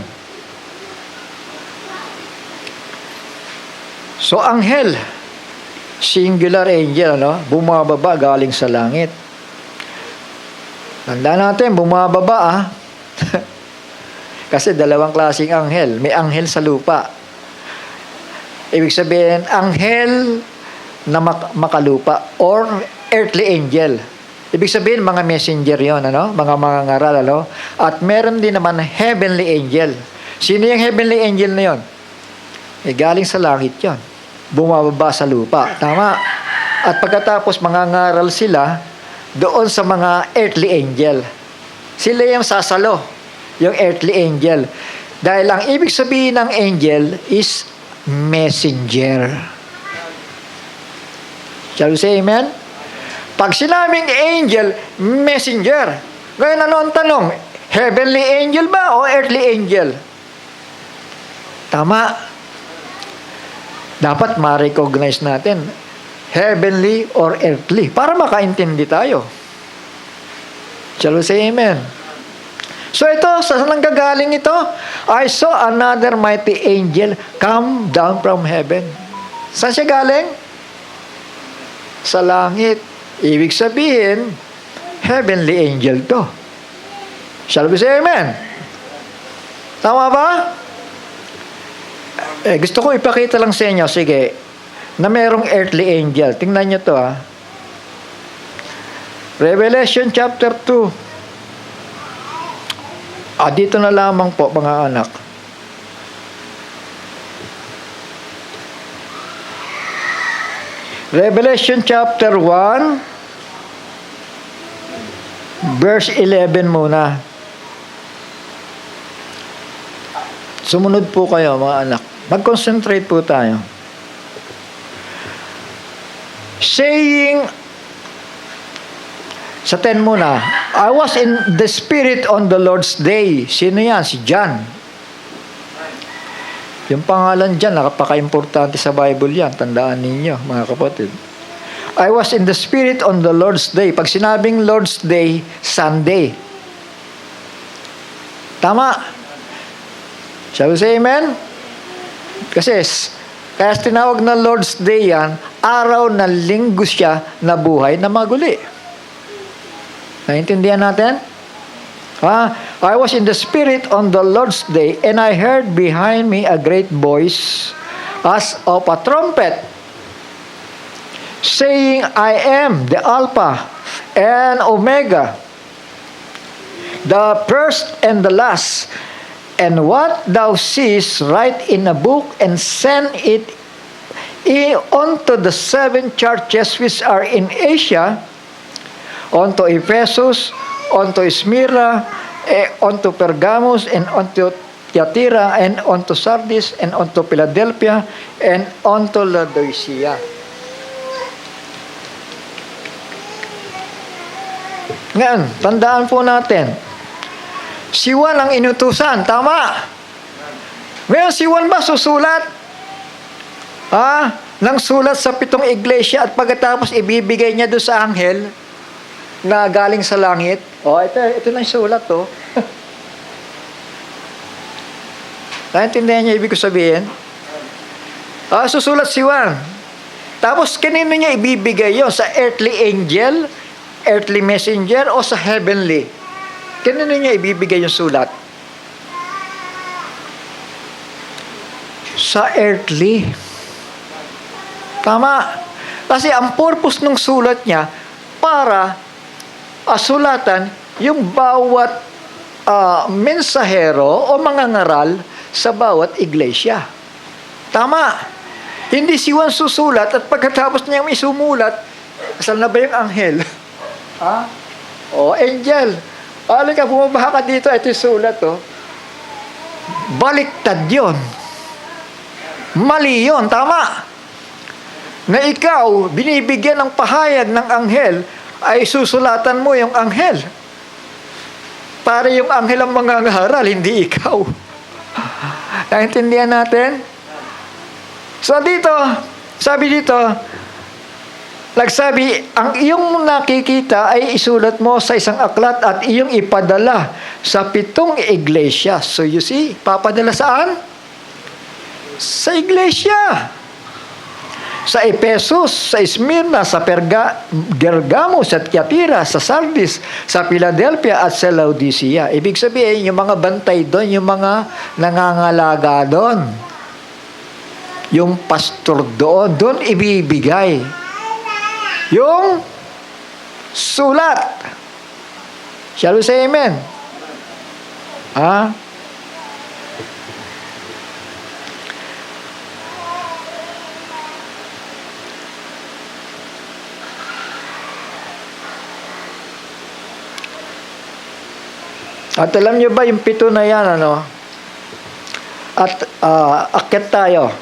So, anghel, singular angel, no? Bumababa galing sa langit. Tandaan natin, bumababa, Kasi dalawang klaseng anghel. May anghel sa lupa. Ibig sabihin, anghel na makalupa or earthly angel. Ibig sabihin, mga messenger yon, ano? Mga ngaral, ano? At meron din naman heavenly angel. Sino yung heavenly angel na yon? Galing sa langit yon. Bumababa sa lupa. Tama. At pagkatapos, mga ngaral sila doon sa mga earthly angel. Sila yung sasalo, yung earthly angel. Dahil ang ibig sabihin ng angel is messenger. Shall we say amen? Pag sinabing angel, messenger. Ngayon ano ang tanong? Heavenly angel ba o earthly angel? Tama. Dapat ma-recognize natin heavenly or earthly para makaintindi tayo. Shall we say amen? So ito, saan lang gagaling ito? I saw another mighty angel come down from heaven. Saan siya galing? Sa langit. Ibig sabihin, heavenly angel to. Shall we say amen? Tama ba? Gusto ko ipakita lang sa inyo, sige, na merong earthly angel. Tingnan nyo to, Revelation chapter 2. Dito na lamang po, mga anak. Revelation chapter 1, verse 11 muna. Sumunod po kayo, mga anak. Mag-concentrate po tayo. Saying, sa 10 muna, I was in the Spirit on the Lord's day. Sino yan? Si John. Yung pangalan dyan, napaka-importante sa Bible yan. Tandaan ninyo, mga kapatid. I was in the Spirit on the Lord's day. Pag sinabing Lord's day, Sunday. Tama. Shall we say amen? Kasi, kaya tinawag na Lord's day yan, araw na linggo siya na buhay na maguli. Naintindihan natin? I was in the Spirit on the Lord's day, and I heard behind me a great voice as of a trumpet, saying, I am the Alpha and Omega, the first and the last. And what thou seest, write in a book, and send it unto the 7 churches which are in Asia, unto Ephesus, unto Smyrna, unto Pergamos, and unto Thyatira, and unto Sardis, and unto Philadelphia, and unto Laodicea. Ngayon, tandaan po natin, si Juan ang inutusan, tama? Ngayon, si Juan ba susulat? Nang sulat sa 7 iglesia at pagkatapos ibibigay niya doon sa anghel na galing sa langit. Ito na yung sulat, Naintindihan niya ibig ko sabihin? Susulat si Juan. Tapos, kanino niya ibibigay yon? Sa earthly angel, earthly messenger, o sa heavenly? Kanino niya ibibigay yung sulat? Sa earthly. Tama. Kasi ang purpose ng sulat niya para sulatan yung bawat mensahero o mangangaral sa bawat iglesia. Tama. Hindi si Juan susulat at pagkatapos niya may sumulat, saan na ba yung anghel? Angel. Ka, bumabaha ka dito, ito yung sulat, Baliktad yun. Mali yun, tama. Na ikaw, binibigyan ng pahayag ng anghel, ay susulatan mo yung anghel. Para yung anghel ang mangangaral, hindi ikaw. Naintindihan natin? So dito, sabi dito, nagsabi, ang iyong nakikita ay isulat mo sa isang aklat at iyong ipadala sa 7 iglesia. So you see, papadala saan? Sa iglesia. Sa Ephesus, sa Smyrna, sa Pergamo, sa Thyatira, sa Sardis, sa Philadelphia at sa Laodicea. Ibig sabihin, yung mga bantay doon, yung mga nangangalaga doon, yung pastor doon ibibigay yung sulat. Shall we say amen? Ha? At alam nyo ba yung 7 na yan, ano? At akyat tayo.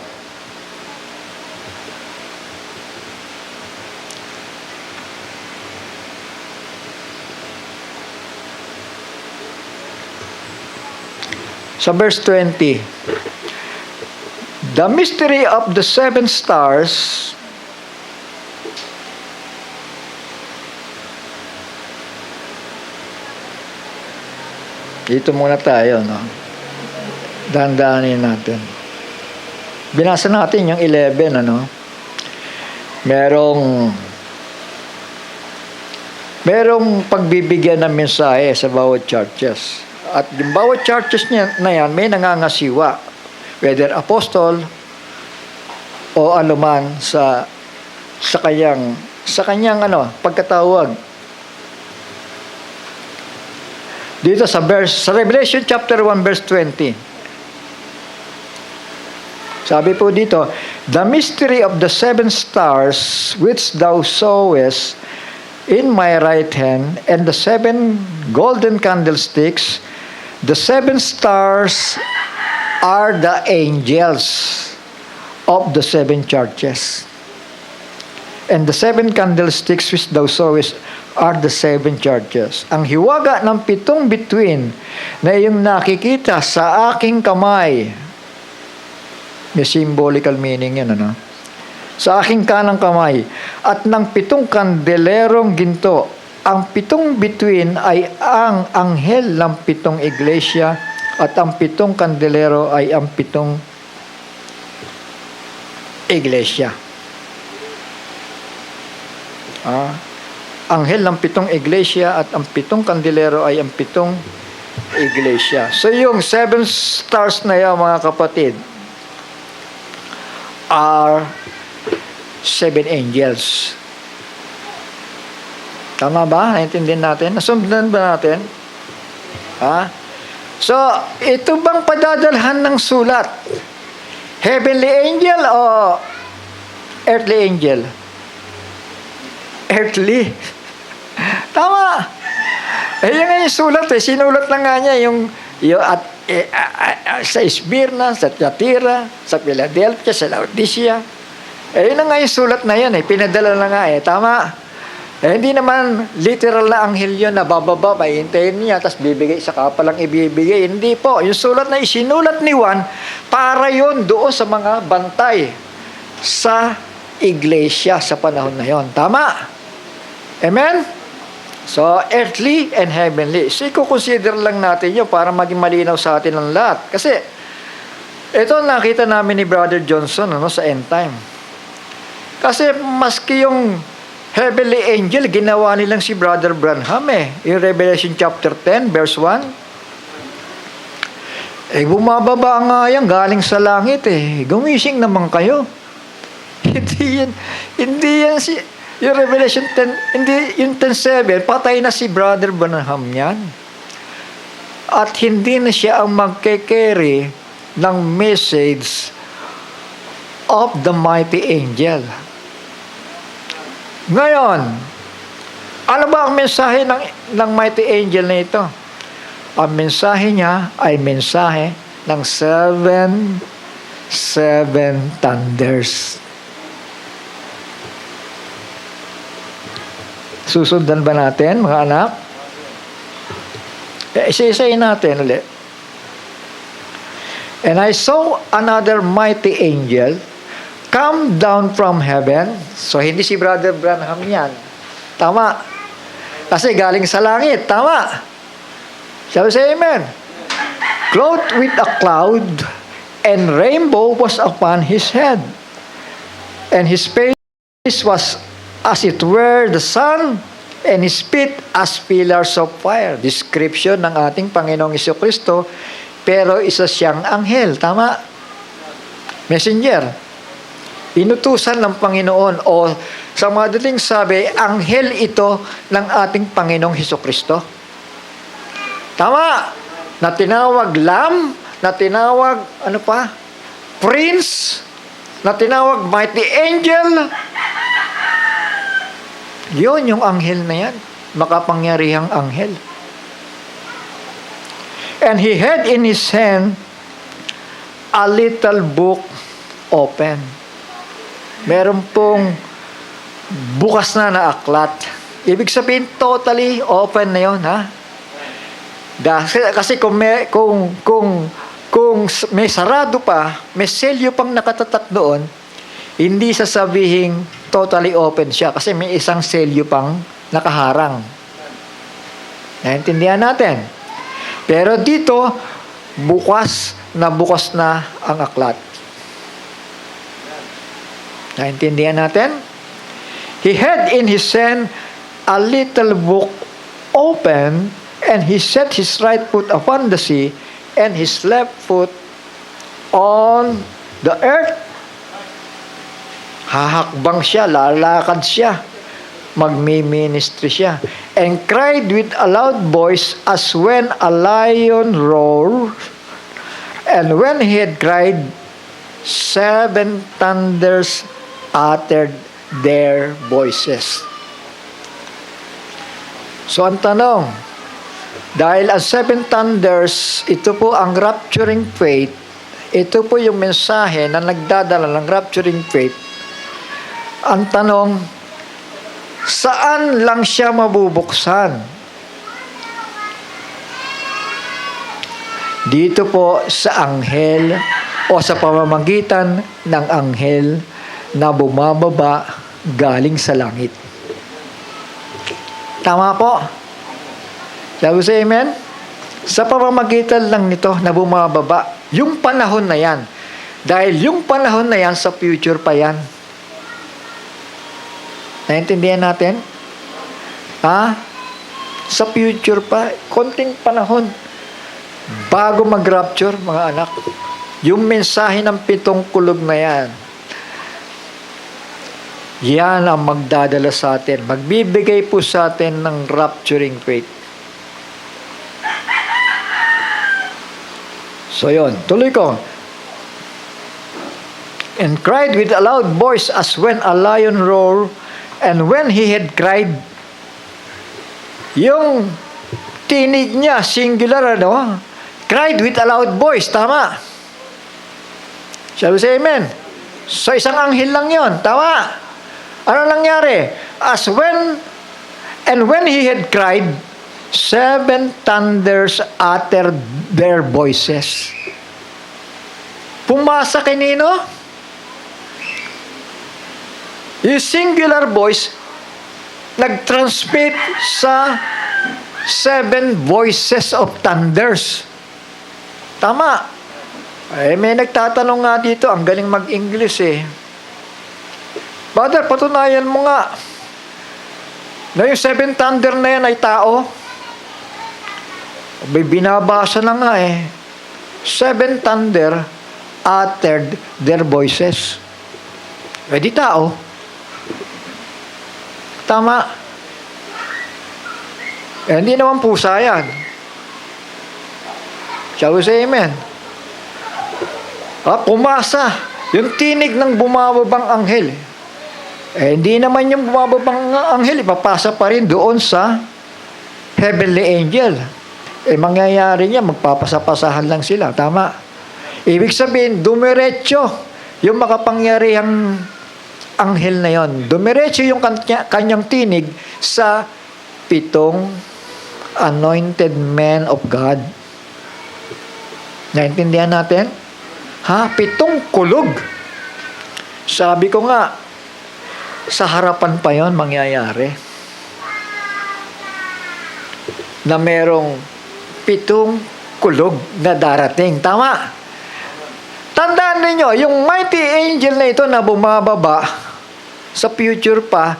Sa verse 20, the mystery of the 7 stars dito muna tayo, no? Dahan-dahanin natin. Binasa natin yung 11, ano? Merong pagbibigyan ng mensahe sa bawat churches. At yung bawat churches na yan, may nangangasiwa. Whether apostol o anuman sa kanyang pagkatawag. Dito sa Revelation chapter 1 verse 20. Sabi po dito, the mystery of the 7 stars which thou sawest in my right hand, and the 7 golden candlesticks, the 7 stars are the angels of the 7 churches. And the 7 candlesticks which thou sawest are the 7 churches. Ang hiwaga ng 7 bituin na iyong nakikita sa aking kamay, may symbolical meaning yan, ano? Sa aking kanang kamay, at ng 7 kandelerong ginto, ang 7 bituin ay ang anghel ng 7 iglesia, at ang 7 kandelero ay ang 7 iglesia. Anghel ng 7 iglesia at ang 7 kandelero ay ang 7 iglesia. So yung 7 stars na yan, mga kapatid, are 7 angels. Tama ba? Naintindihan natin? Nasundan ba natin? So, ito bang padadalhan ng sulat? Heavenly angel o earthly angel? Earthly. Tama. Yan nga yung sulat eh. Sinulat na nga niya yung sa Smyrna, sa Thyatira, sa Philadelphia, sa Laodicea. Yun na nga yung sulat na yan eh. Pinadala na nga eh. Tama. Hindi naman literal na anghel yun na bababa, mahihintayin niya, tapos bibigay, saka palang ibibigay. Hindi po. Yung sulat na isinulat ni Juan, para yun doon sa mga bantay sa iglesia sa panahon na yon. Tama? Amen? So, earthly and heavenly. So, i-consider lang natin yun para maging malinaw sa atin ang lahat. Kasi, ito nakita namin ni Brother Johnson sa end time. Kasi, maski yung heavenly angel, ginawa nilang si Brother Branham in Revelation chapter 10, verse 1. Bumababa nga yan, galing sa langit Gumising naman kayo. Hindi yan yung Revelation 10, hindi, yung 10:7, patay na si Brother Branham yan. At hindi na siya ang magke-carry ng message of the mighty angel. Ngayon, ano ba ang mensahe ng mighty angel na ito? Ang mensahe niya ay mensahe ng 7 thunders. Susundan ba natin, mga anak? Isa-isayin natin ulit. And I saw another mighty angel come down from heaven. So, hindi si Brother Branham yan. Tama. Kasi galing sa langit. Tama. Shall we say amen? Clothed with a cloud, and rainbow was upon his head. And his face was as it were the sun, and his feet as pillars of fire. Description ng ating Panginoong Jesucristo, pero isa siyang anghel. Tama? Messenger. Inutusan ng Panginoon, o sa madaling sabi, anghel ito ng ating Panginoong Jesucristo. Tama? Na tinawag Lamb, na tinawag, ano pa? Prince, na tinawag Mighty Angel. Yun yung anghel na yan. Makapangyarihang anghel. And he had in his hand a little book open. Meron pong bukas na aklat. Ibig sabihin, totally open na yun, ha? Kasi kung may sarado pa, may selyo pang nakatatak doon, hindi sasabihin totally open siya kasi may isang selyo pang nakaharang. Naintindihan natin. Pero dito, bukas na ang aklat. Naintindihan natin? He had in his hand a little book open, and he set his right foot upon the sea, and his left foot on the earth. Hahakbang siya, lalakad siya, magmi-ministry siya, and cried with a loud voice as when a lion roars. And when he had cried, 7 thunders uttered their voices. So ang tanong, dahil ang 7 thunders, ito po ang rapturing faith, ito po yung mensahe na nagdadala ng rapturing faith. Ang tanong, saan lang siya mabubuksan? Dito po sa anghel o sa pamamagitan ng anghel na bumababa galing sa langit. Tama po? Shall we say amen? Sa pamamagitan lang nito na bumababa, yung panahon na yan. Dahil yung panahon na yan, sa future pa yan. Naintindihan natin? Ha? Sa future pa, konting panahon. Bago mag-rapture, mga anak, yung mensahe ng 7 kulog na yan, yan ang magdadala sa atin. Magbibigay po sa atin ng rapturing faith. So yun, tuloy ko. And cried with a loud voice as when a lion roar, and when he had cried, yung tinig niya, singular, ano? Cried with a loud voice, tama? Shall we say amen? So isang anghel lang yon, tama? Ano nangyari? And when he had cried, 7 thunders uttered their voices. Pumasa kanino? Yung singular voice, nag-transmit sa 7 voices of thunders. Tama. May nagtatanong nga dito, ang galing mag-English eh. Father, patunayan mo nga na yung 7 thunder na yan ay tao. May binabasa na nga eh. 7 thunder uttered their voices. Eh di tao. Tama. Eh hindi naman pusa yan. Shall we say amen? Pumasa. Yung tinig ng bumababang anghel. Eh, hindi naman yung bumababang anghel, ipapasa pa rin doon sa heavenly angel. Eh, mangyayari niya, magpapasapasahan lang sila. Tama. Ibig sabihin, dumiretso yung makapangyarihang anghel na yon. Dumiretso yung kanyang tinig sa 7 anointed men of God. Naintindihan natin? 7 kulog. Sabi ko nga, sa harapan pa yon mangyayari. Na merong 7 kulog na darating. Tama? Tandaan ninyo, yung mighty angel na ito na bumababa sa future pa,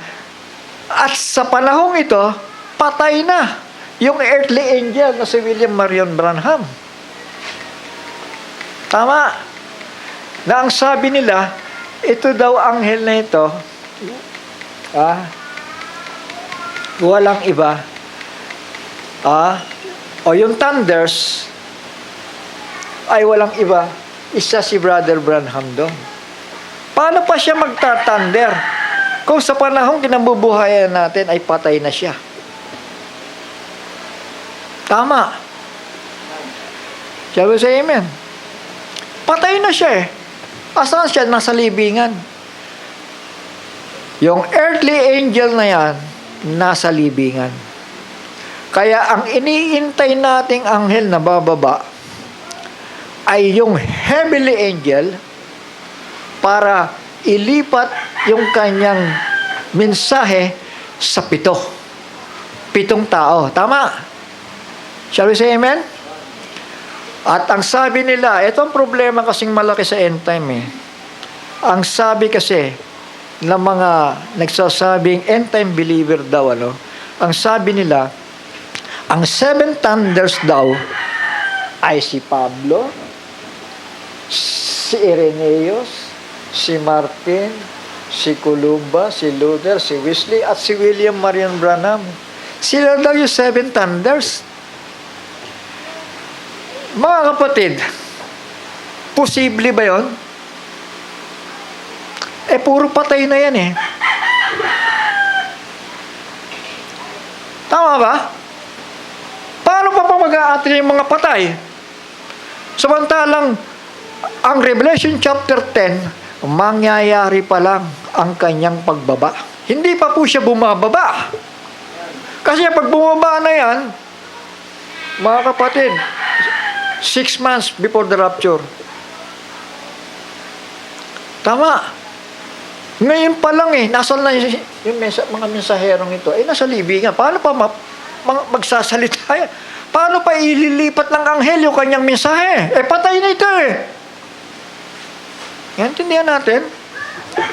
at sa panahong ito, patay na yung earthly angel na si William Marion Branham. Tama? Na ang sabi nila, ito daw anghel na ito, walang iba, o yung thunders, ay walang iba, isa si Brother Branham doon. Paano pa siya magta-thunder kung sa panahong kinabubuhayan natin ay patay na siya? Tama. Shall we say amen? Patay na siya eh. Asan siya? Nasa libingan. Yung earthly angel na yan, nasa libingan. Kaya ang iniintay nating anghel na bababa ay yung heavenly angel para ilipat yung kanyang mensahe sa 7 tao. Tama? Shall we say amen? At ang sabi nila, itong problema kasing malaki sa end time eh. Ang sabi kasi ng mga nagsasabing end time believer daw, ang sabi nila, ang 7 thunders daw ay si Pablo, si Irenaeus, si Martin, si Columba, si Luther, si Wesley, at si William Marion Branham. Sila daw yung 7 thunders. Mga kapatid, posible ba yon? Puro patay na yan eh. Tama ba? Paano pa mag-aatin yung mga patay? Samantalang, ang Revelation chapter 10, mangyayari pa lang ang kanyang pagbaba. Hindi pa po siya bumababa. Kasi pag bumaba na yan, mga kapatid, 6 months before the rapture. Tama. Ngayon pa lang nasaan na yung mga mensaherong ito? Nasa libingan. Paano pa magsasalita yan? Paano pa ililipat ng anghel yung kanyang mensahe? Patay na ito Intindihan natin?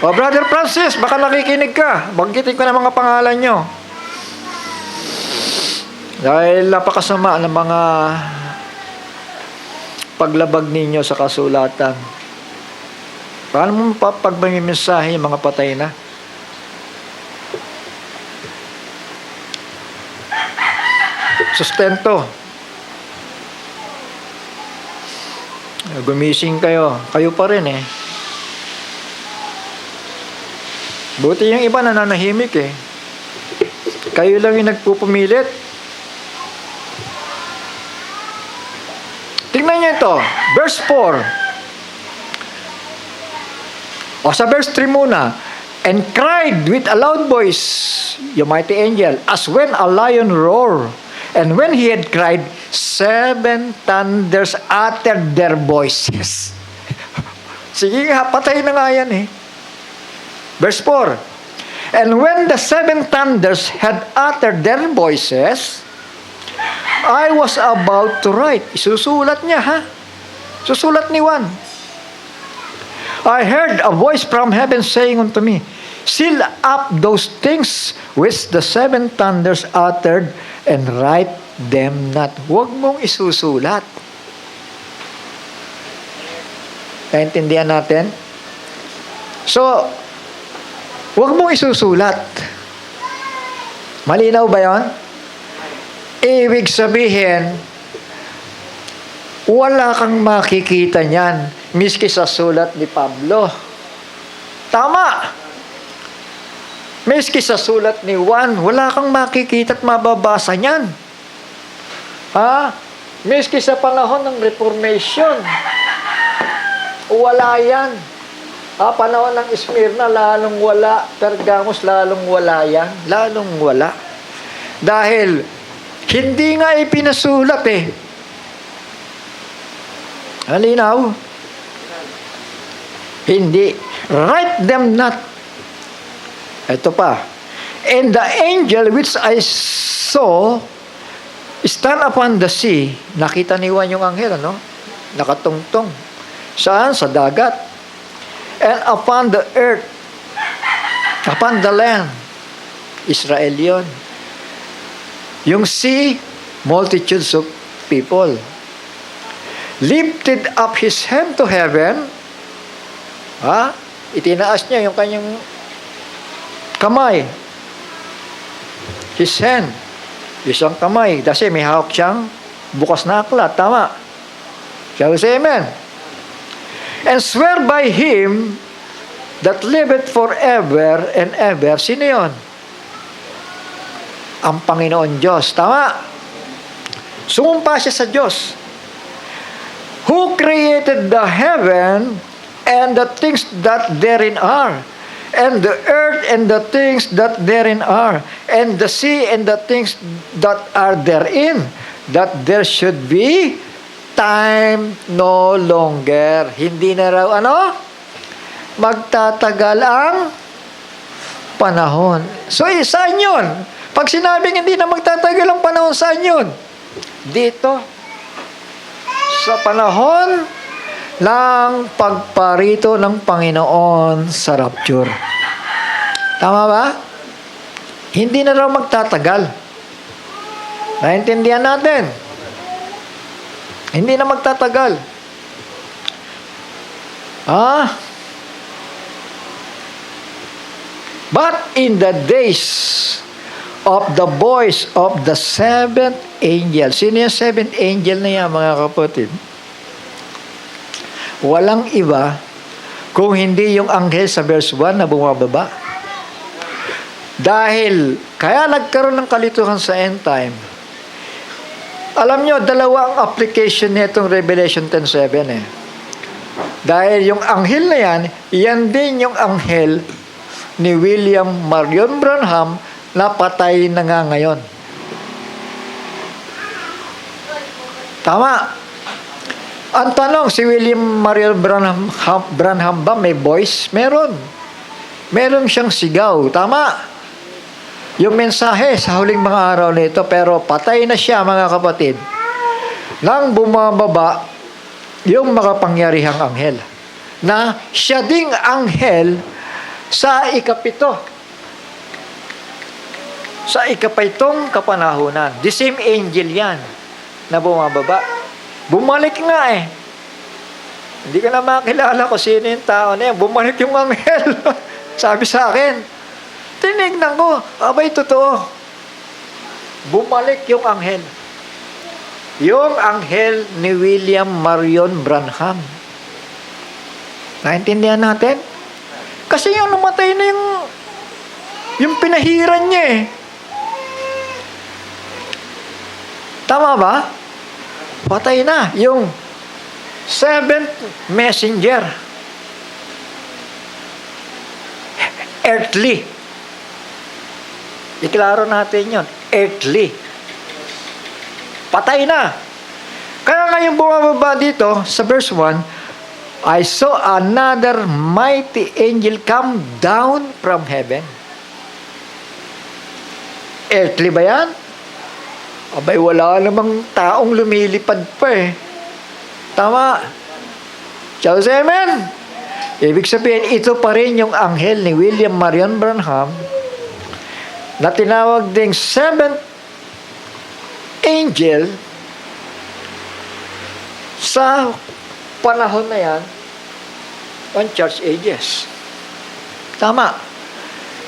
Brother Francis, baka nakikinig ka. Banggitin ko na mga pangalan nyo. Dahil napakasama ng mga paglabag ninyo sa kasulatan. Paano mo mapapagmimisahe yung mga patay na? Sustento. Gumising kayo. Kayo pa rin Buti yung iba nananahimik Kayo lang yung nagpupumilit. Tingnan nyo ito. Verse 4. Sa verse 3 muna. And cried with a loud voice, yung mighty angel, as when a lion roar. And when he had cried, 7 thunders uttered their voices. Sige nga, patay na nga yan Verse 4. And when the 7 thunders had uttered their voices, I was about to write. Isusulat niya, Susulat ni Juan. I heard a voice from heaven saying unto me, seal up those things which the 7 thunders uttered, and write them not. Huwag mong isusulat. Naintindihan natin? So, huwag mong isusulat. Malinaw ba yon? Ibig sabihin, wala kang makikita niyan, miski sa sulat ni Pablo. Tama! Miski sa sulat ni Juan, wala kang makikita at mababasa niyan. Miski sa panahon ng Reformation, wala yan. Panahon ng Smyrna, lalong wala. Pergamos, lalong wala yan. Lalong wala. Dahil, hindi nga ipinasulat Halinaw? Hindi. Write them not. Ito pa. And the angel which I saw stand upon the sea. Nakita ni Juan yung anghel, ano? Nakatungtong. Saan? Sa dagat. And upon the earth, upon the land. Israel yun. Yung sea, multitudes of people. Lifted up his hand to heaven. Itinaas niya yung kanyang kamay. His hand. Isang kamay. Kasi may hawak siyang bukas na aklat. Tama. Shall we say amen? And swear by him that liveth forever and ever. Sino yun? Ang Panginoon Diyos. Tama. Sumumpa siya sa Diyos. Who created the heaven and the things that therein are, and the earth and the things that therein are, and the sea and the things that are therein, that there should be time no longer. Hindi na raw, magtatagal ang panahon. So, saan yun? Pag sinabing hindi na magtatagal ang panahon, saan yun? Dito. Sa panahon ng pagparito ng Panginoon sa rapture. Tama ba? Hindi na raw magtatagal. Naintindihan natin? Hindi na magtatagal. But in the days of the voice of the seventh angel. Sino yung seventh angel na yan, mga kapatid? Walang iba kung hindi yung anghel sa verse 1 na bumababa. Dahil, kaya nagkaroon ng kalituhan sa end time. Alam nyo, dalawa ang application nitong Revelation 10:7 eh. Dahil yung anghel na yan, yan din yung anghel ni William Marion Branham na patay na nga ngayon. Tama. Ang tanong, si William Marion Branham ba may voice? Meron. Meron siyang sigaw. Tama. Yung mensahe sa huling mga araw nito, pero patay na siya, mga kapatid. Nang bumababa yung makapangyarihang anghel, na siya ding anghel sa ikapito. Sa ikapitong kapanahunan. The same angel yan na bumababa. Bumalik nga eh. Hindi ko na makilala kung sino yung tao na yan. Bumalik yung anghel. Sabi sa akin. Tinignan ko. Abay, totoo. Bumalik yung anghel. Yung anghel ni William Marion Branham. Naintindihan natin? Kasi yung namatay na yung pinahiran niya eh. Tama ba? Patay na. Yung seventh messenger. Earthly. Iklaro natin yun. Earthly. Patay na. Kaya ngayon bumababa dito sa verse 1, I saw another mighty angel come down from heaven. Earthly ba yan? Abay, wala namang taong lumilipad pa eh. Tama. Shall we say amen? Ibig sabihin, ito pa rin yung anghel ni William Marion Branham na tinawag ding seventh angel sa panahon na yan on church ages. Tama.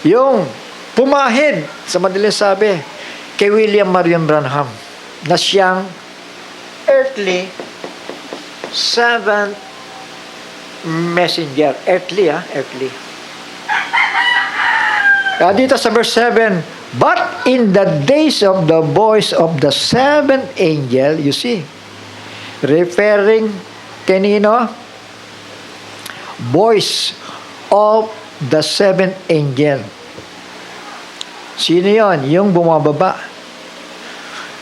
Yung pumahid, sa madaling sabi, kay William Marion Branham na siyang earthly seventh messenger. Earthly, earthly. Dito sa verse 7, but in the days of the voice of the seventh angel, you see, referring kanino? Voice of the seventh angel. Sino yon? Yung bumababa.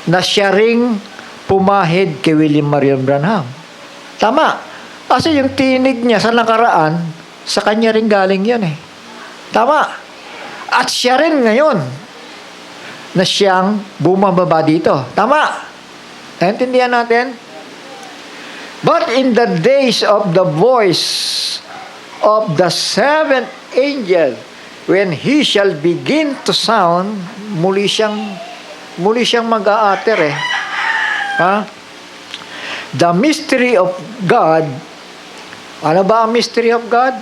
Na siya ring pumahid kay William Marion Branham. Tama. Kasi yung tinig niya sa nakaraan, Sa kanya rin galing yun eh. Tama. At siya rin ngayon na siyang bumababa dito. Tama. Naintindihan natin? But in the days of the voice of the seventh angel, when he shall begin to sound, muli siyang mag-aater eh. Ha? The mystery of God, ano ba ang mystery of God?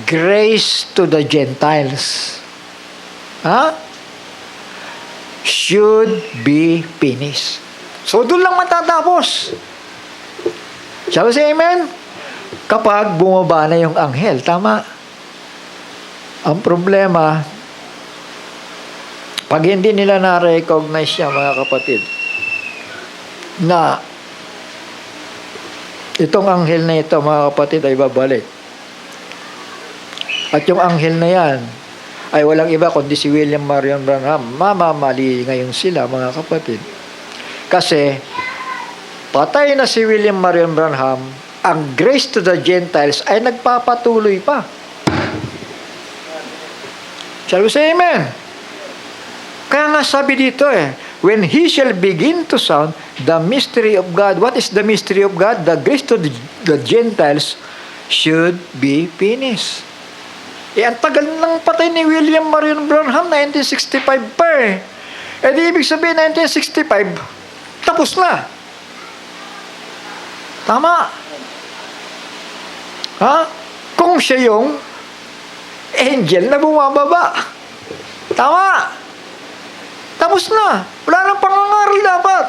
Grace to the Gentiles. Ha? Should be finished. So, doon lang matatapos. Shall we say amen? Kapag bumaba na yung anghel. Tama. Ang problema, pag hindi nila na-recognize siya, mga kapatid, na itong anghel na ito, mga kapatid, ay babalik. At yung anghel na yan, ay walang iba kundi si William Marion Branham. Mamamali ngayon sila, mga kapatid. Kasi, patay na si William Marion Branham, ang grace to the Gentiles ay nagpapatuloy pa. Shall we say amen? Kaya nga sabi dito when he shall begin to sound the mystery of God. What is the mystery of God? The grace to the Gentiles should be finished. Ang tagal ng patay ni William Marion Branham, 1965 pa di ibig sabihin, 1965, tapos na. Tama. Ha? Kung siya yung angel na bumababa. Tama. Tapos na. Wala nang pangangaral dapat.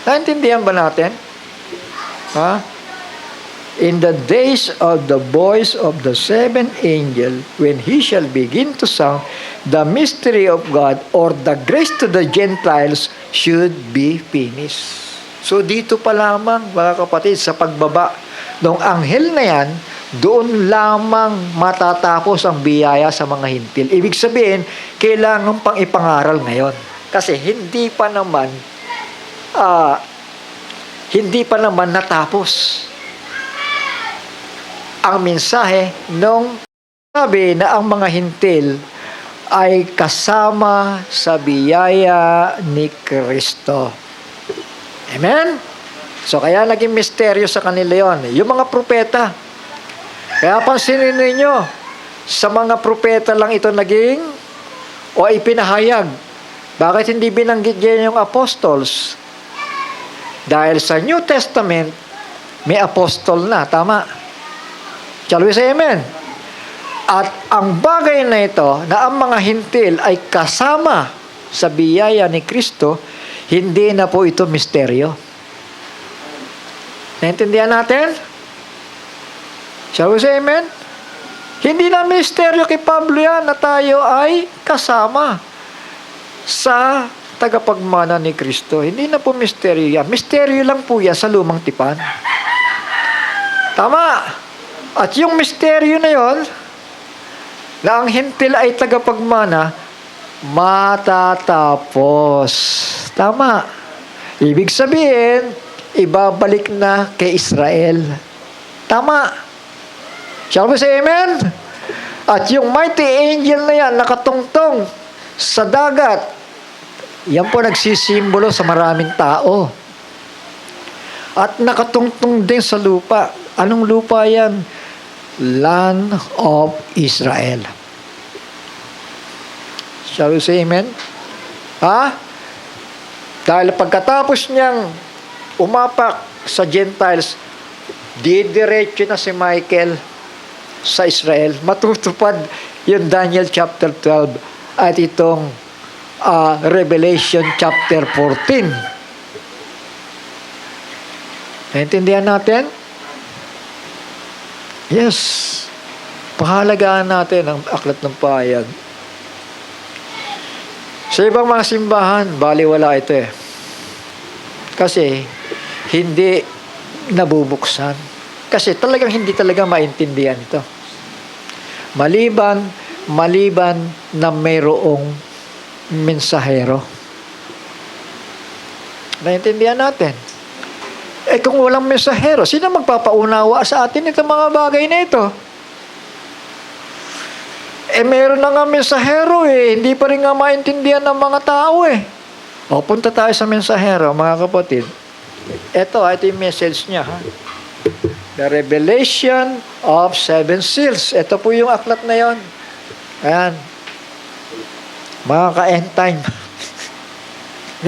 Naintindihan ba natin? Ha? In the days of the voice of the seventh angel, when he shall begin to sound, the mystery of God or the grace to the Gentiles should be finished. So dito pa lamang, mga kapatid, sa pagbaba ng anghel na yan, doon lamang matatapos ang biyaya sa mga hintil. Ibig sabihin, kailangan pang ipangaral ngayon. Kasi hindi pa naman natapos ang mensahe nung sabi na ang mga hintil ay kasama sa biyaya ni Kristo. Amen? So kaya naging misteryo sa kanila yon. Yung mga propeta. Kaya pansinin ninyo, sa mga propeta lang ito naging o ipinahayag. Bakit hindi binanggit yan yung apostles? Dahil sa New Testament, may apostol na. Tama? Shall we say amen? At ang bagay na ito, na ang mga hintil ay kasama sa biyaya ni Kristo, hindi na po ito misteryo. Naintindihan natin? Shall we say amen? Hindi na misteryo kay Pablo yan na tayo ay kasama sa tagapagmana ni Kristo. Hindi na po misteryo yan. Misteryo lang po yan sa lumang tipan. Tama. At yung misteryo na yon, na ang hintil ay tagapagmana, matatapos. Tama. Ibig sabihin, ibabalik na kay Israel. Tama. Shall we say amen? At yung mighty angel na yan, nakatungtong sa dagat, yan po nagsisimbolo sa maraming tao. At nakatungtong din sa lupa. Anong lupa yan? Land of Israel. Shall we say amen? Ha? Dahil pagkatapos niyang umapak sa Gentiles, didiretso na si Michael sa Israel. Matutupad yung Daniel chapter 12 at itong Revelation chapter 14. Naintindihan natin? Yes. Pahalagaan natin ang aklat ng pahayag. Sa ibang mga simbahan, baliwala ito Kasi, hindi nabubuksan. Kasi talagang hindi talaga maintindihan ito. Maliban na mayroong mensahero. Naintindihan natin. Kung walang mensahero, sino magpapaunawa sa atin itong mga bagay na ito? Meron na nga mensahero hindi pa rin nga maintindihan ng mga tao punta tayo sa mensahero, mga kapatid. Ito yung message niya, ha? The Revelation of Seven Seals. Ito po yung aklat na yon. Ayan. Mga ka-end time.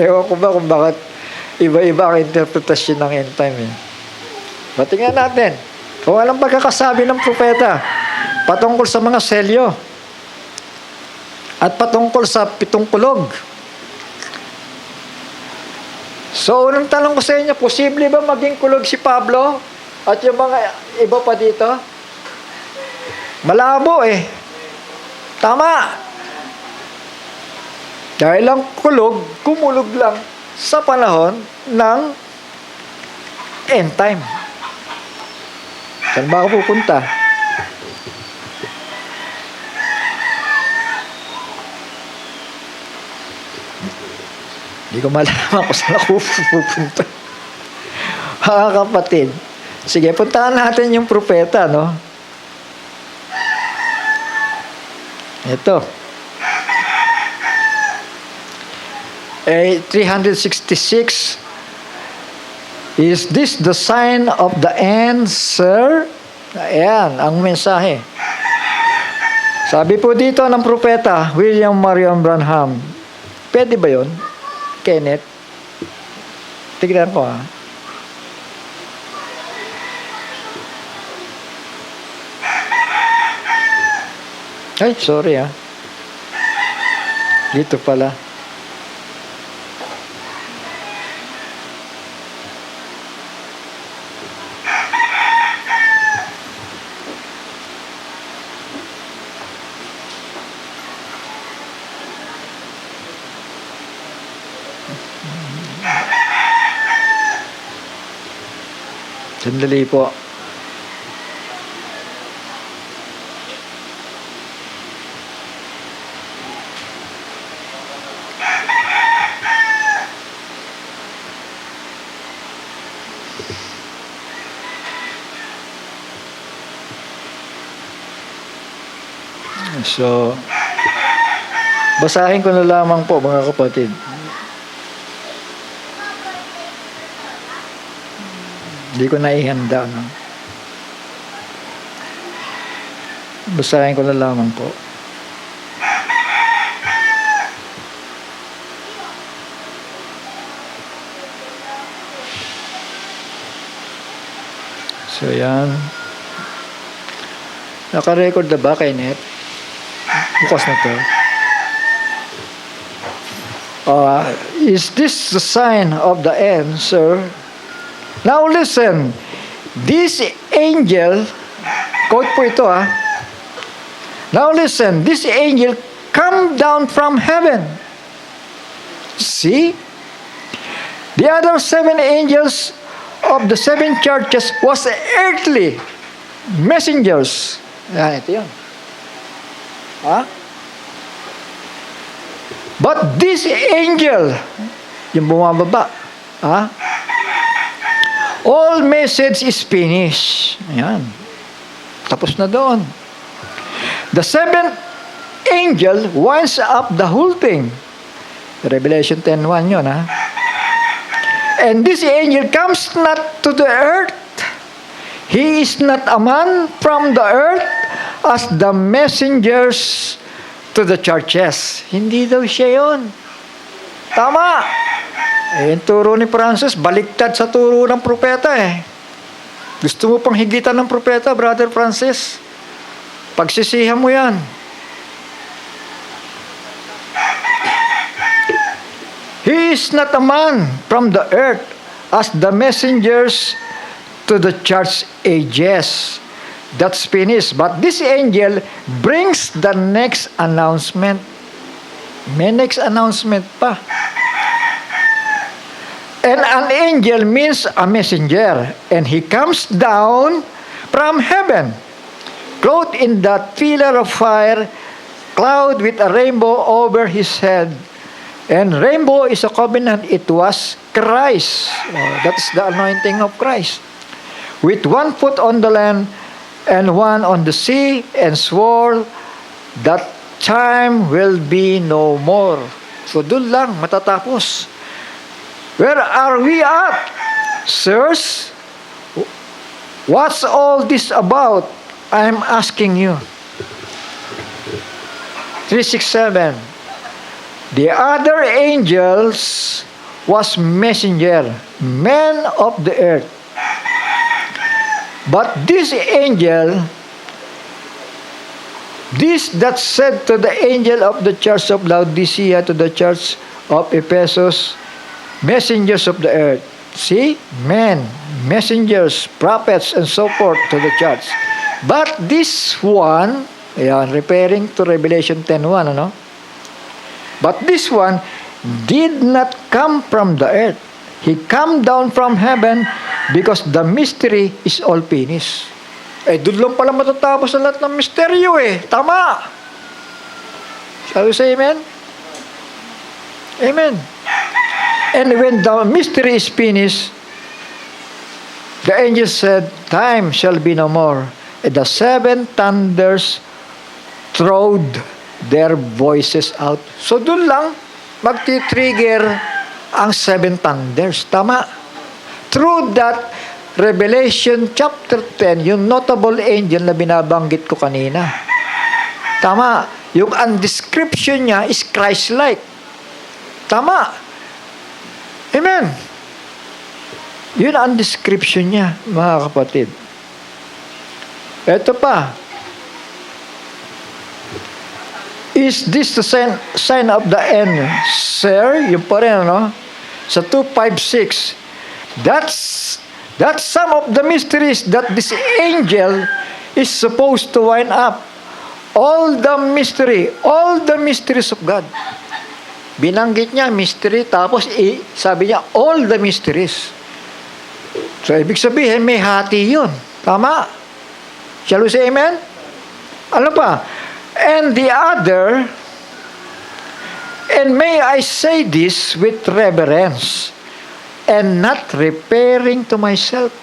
Ewan ko ba kung bakit iba-iba ang interpretasyon ng end time Batingnan natin. Kung anong pagkakasabi ng propeta patungkol sa mga selyo at patungkol sa 7 kulog. So, unang tanong ko sa inyo, posible ba maging kulog si Pablo at yung mga iba pa dito? Malabo Tama. Dahil ang kulog, kumulog lang sa panahon ng end time. Saan ba ako pupunta? Hindi ko malaman kung saan ako pupunta. Mga kapatid, sige, puntahan natin yung propeta, no? Ito. 366. Is this the sign of the end, sir? Ayan, ang mensahe. Sabi po dito ng propeta, William Marion Branham. Pwede ba yun? Kenneth? Tignan ko Ay, sorry Dito pala. Sandali po. So, basahin ko na lamang po, mga kapatid. Hindi ko naihanda, no? Basahin ko na lamang po. So, yan. Naka-record na ba, Kenneth? Bukas na to. Is this the sign of the end, sir? Now listen. This angel, quote po ito Now listen, this angel come down from heaven. See? The other 7 angels of the 7 churches was earthly messengers. Yan, ito yun. But this angel, yung bumababa, all message is finished. Ayan. Tapos na doon. The 7th angel winds up the whole thing. Revelation 10:1 yun, And this angel comes not to the earth. He is not a man from the earth as the messengers to the churches. Hindi daw siya yun. Tama. Yung turo ni Francis, baliktad sa turo ng propeta Gusto mo pang higitan ng propeta, Brother Francis? Pagsisihan mo yan. He is not a man from the earth as the messengers to the church ages. That's finished. But this angel brings the next announcement. May next announcement pa. And an angel means a messenger. And he comes down from heaven, clothed in that pillar of fire, cloud with a rainbow over his head. And rainbow is a covenant. It was Christ. That's the anointing of Christ. With one foot on the land and one on the sea, and swore that time will be no more. So doon lang matatapos. Where are we at, sirs? What's all this about? I'm asking you. 367. The other angels was messenger, men of the earth. But this angel, this that said to the angel of the church of Laodicea, to the church of Ephesus, messengers of the earth. See? Men, messengers, prophets, and so forth to the church. But this one, referring to Revelation 10:1, ano? But this one did not come from the earth. He come down from heaven because the mystery is all finished. Doon lang pala matatapos ang lahat ng misteryo Tama! Shall we say amen? Amen. And when the mystery is finished, the angel said, time shall be no more. And the seven thunders throwed their voices out. So doon lang magti-trigger ang seven thunders. Tama. Through that Revelation chapter 10, yung notable angel na binabanggit ko kanina. Tama. Yung ang description niya is Christ-like. Tama. Amen. Yun ang description niya, mga kapatid. Ito pa. Is this the sign of the end, sir? Yung pa rin, ano? Sa 256. That's some of the mysteries that this angel is supposed to wind up. All the mysteries of God. Binanggit niya, mystery, tapos sabi niya, all the mysteries. So, ibig sabihin, may hati yun. Tama? Shall we say amen? Ano pa? And the other, and may I say this with reverence, and not referring to myself,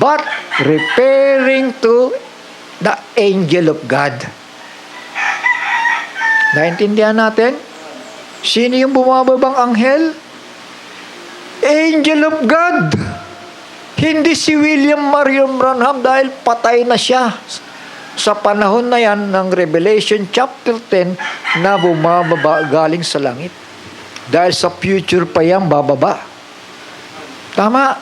but referring to the angel of God. Naintindihan natin? Sino yung bumababang anghel? Angel of God. Hindi si William Marion Branham dahil patay na siya sa panahon na yan ng Revelation chapter 10 na bumababa galing sa langit. Dahil sa future pa yan bababa. Tama.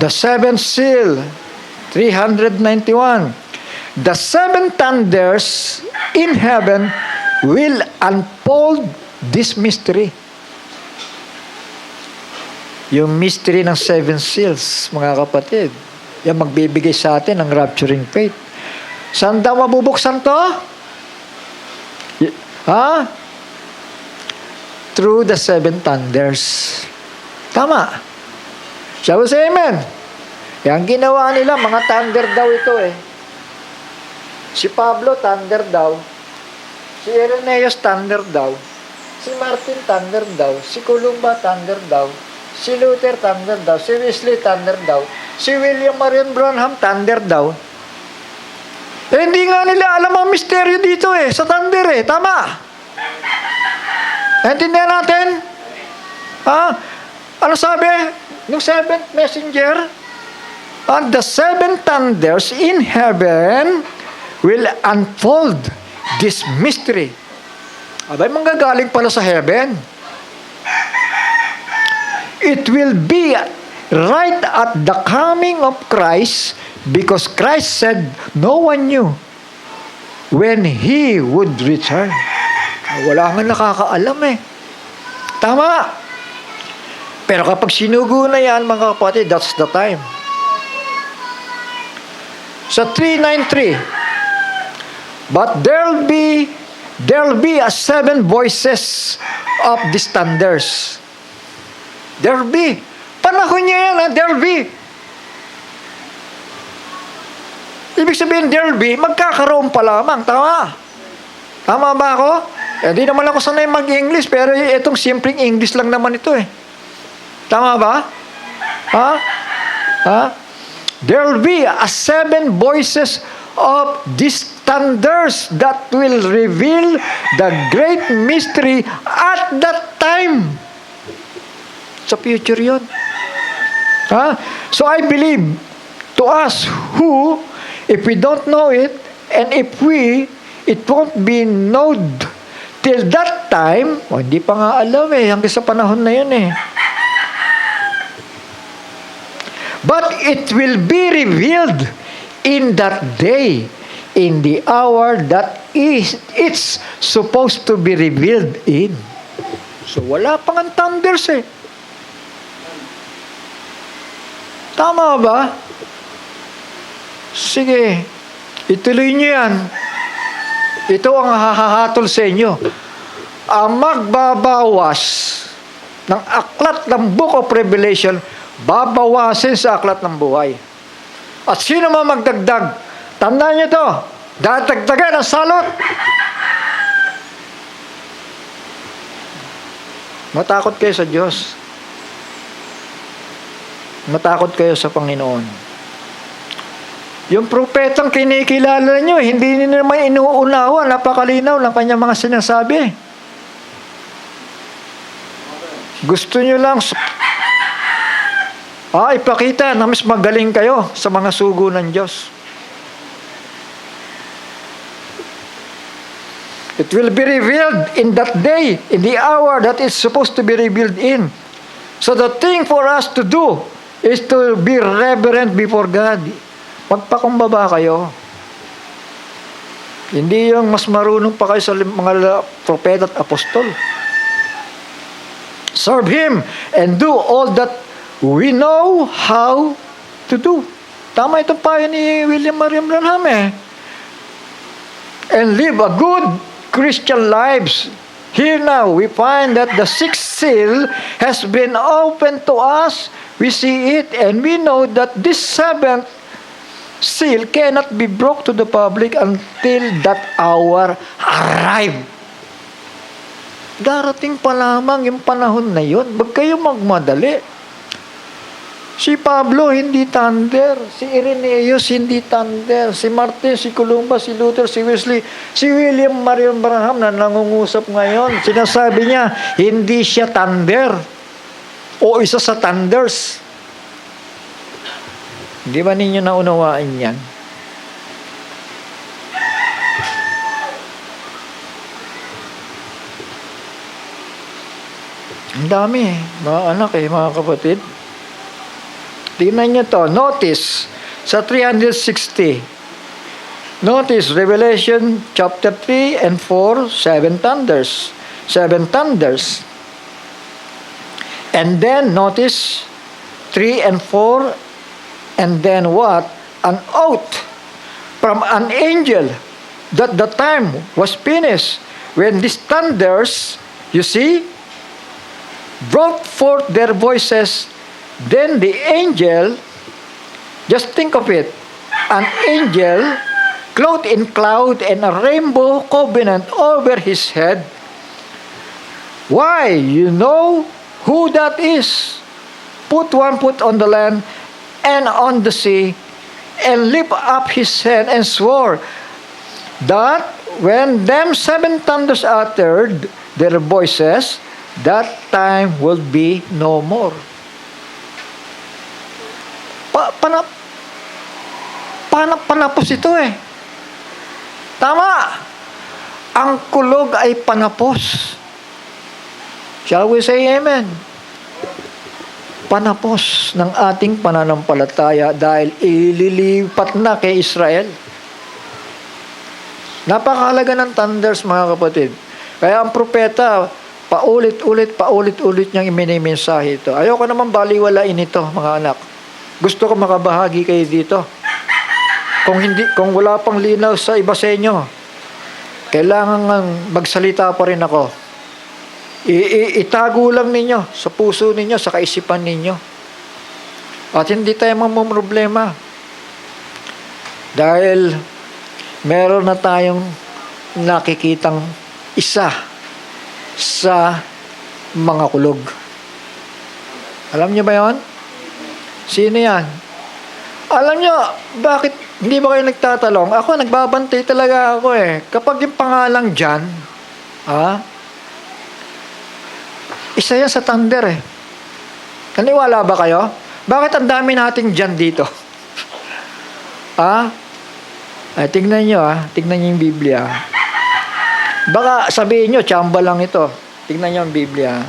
The seventh seal, 391. The seven thunders in heaven will unfold this mystery. Yung mystery ng seven seals, mga kapatid. Yan magbibigay sa atin ng rapturing faith. Saan daw mabubuksan to? Through the seven thunders. Tama. Shall we say amen? Yan ginawa nila, mga thunder daw ito Si Pablo, thunder daw. Si Irenaeus, thunder daw. Si Martin, thunder daw. Si Columba, thunder daw. Si Luther, thunder daw. Si Wesley, thunder daw. Si William Marion Branham, thunder daw. Hindi nga nila alam ang misteryo dito sa thunder Tama. Naintindihan natin? Ano sabi? Yung seventh messenger? And the seven thunders in heaven will unfold this mystery. Abay, manggagaling pala sa heaven. It will be right at the coming of Christ, because Christ said no one knew when He would return. Wala nga nakakaalam Tama. Pero kapag sinugo na yan, mga kapatid, that's the time. Sa 393, but there'll be a seven voices of these thunders. There'll be. Panahon niya yan, there'll be. Ibig sabihin, there will be, magkakaroon pa lamang. Tama? Tama ba ako? Hindi naman ako sanay mag-English, pero itong simpleng English lang naman ito eh. Tama ba? Ha? Ha? There will be a 7 voices of these thunders that will reveal the great mystery at that time. Sa future yun. Ha? So I believe, to us who, if we don't know it, and if it won't be known till that time, hindi pa nga alam hanggang sa panahon na yun But it will be revealed in that day, in the hour that it's supposed to be revealed in. So wala pang ang thunders Tama ba? Sige, ituloy nyo yan. Ito ang hahahatol sa inyo. Ang magbabawas ng aklat ng Book of Revelation, babawasin sa aklat ng buhay. At sino man magdagdag, tandaan nyo to, dadagdagan ang salot. Matakot kayo sa Diyos. Matakot kayo sa Panginoon. Yung propetang kinikilala nyo, hindi nyo naman inuunawa, napakalinaw ng kanyang mga sinasabi. Gusto nyo lang ipakita na mas magaling kayo sa mga sugo ng Diyos. It will be revealed in that day, in the hour that it's supposed to be revealed in. So the thing for us to do is to be reverent before God. Magpakumbaba kayo. Hindi yung mas marunong pa kayo sa mga propeta at apostol. Serve Him and do all that we know how to do. Tama itong payo ni William Marion Branham And live a good Christian lives. Here now, we find that the 6th seal has been opened to us. We see it and we know that this 7th seal cannot be brought to the public until that hour arrive. Darating pa lamang yung panahon na yun. Huwag kayo magmadali. Si Pablo, hindi thunder. Si Irenaeus, hindi thunder. Si Martin, si Columba, si Luther, si Wesley, si William Marion Branham na nangungusap ngayon. Sinasabi niya, hindi siya thunder. O isa sa thunders. Di ba ninyo naunawaan yan? Ang dami mga anak mga kapatid. Tingnan nyo to. Notice, sa 360. Notice, Revelation chapter 3 and 4, 7 thunders. 7 thunders. And then, notice, 3 and 4, and then what? An oath from an angel that the time was finished. When these thunders, you see, brought forth their voices, then the angel, just think of it, an angel clothed in cloud and a rainbow covenant over his head. Why? You know who that is. Put one foot on the land and on the sea, and lift up his hand and swore that when them 7 thunders uttered their voices, that time will be no more. Panapos ito Tama. Ang kulog ay panapos. Shall we say amen? Panapos ng ating pananampalataya dahil ililipat na kay Israel. Napakahalaga ng thunders, mga kapatid. Kaya ang propeta, paulit-ulit niyang iminimensahe ito. Ayoko naman baliwalain ito, mga anak. Gusto ko makabahagi kayo dito. Kung wala pang linaw sa iba sa inyo, kailangan magsalita pa rin ako. Itago lang ninyo sa puso ninyo, sa kaisipan ninyo. At hindi tayo mamumroblema. Dahil meron na tayong nakikitang isa sa mga kulog. Alam niyo ba yon? Sino yan? Alam niyo, bakit hindi ba kayo nagtatalong? Ako, nagbabantay talaga ako eh. Kapag yung pangalang John, isa yan sa thunder eh. Naniwala ba kayo? Bakit ang dami nating John dito? Ay, tignan nyo tignan nyo yung Biblia. Baka sabihin nyo, tsamba lang ito. Tignan nyo yung Biblia.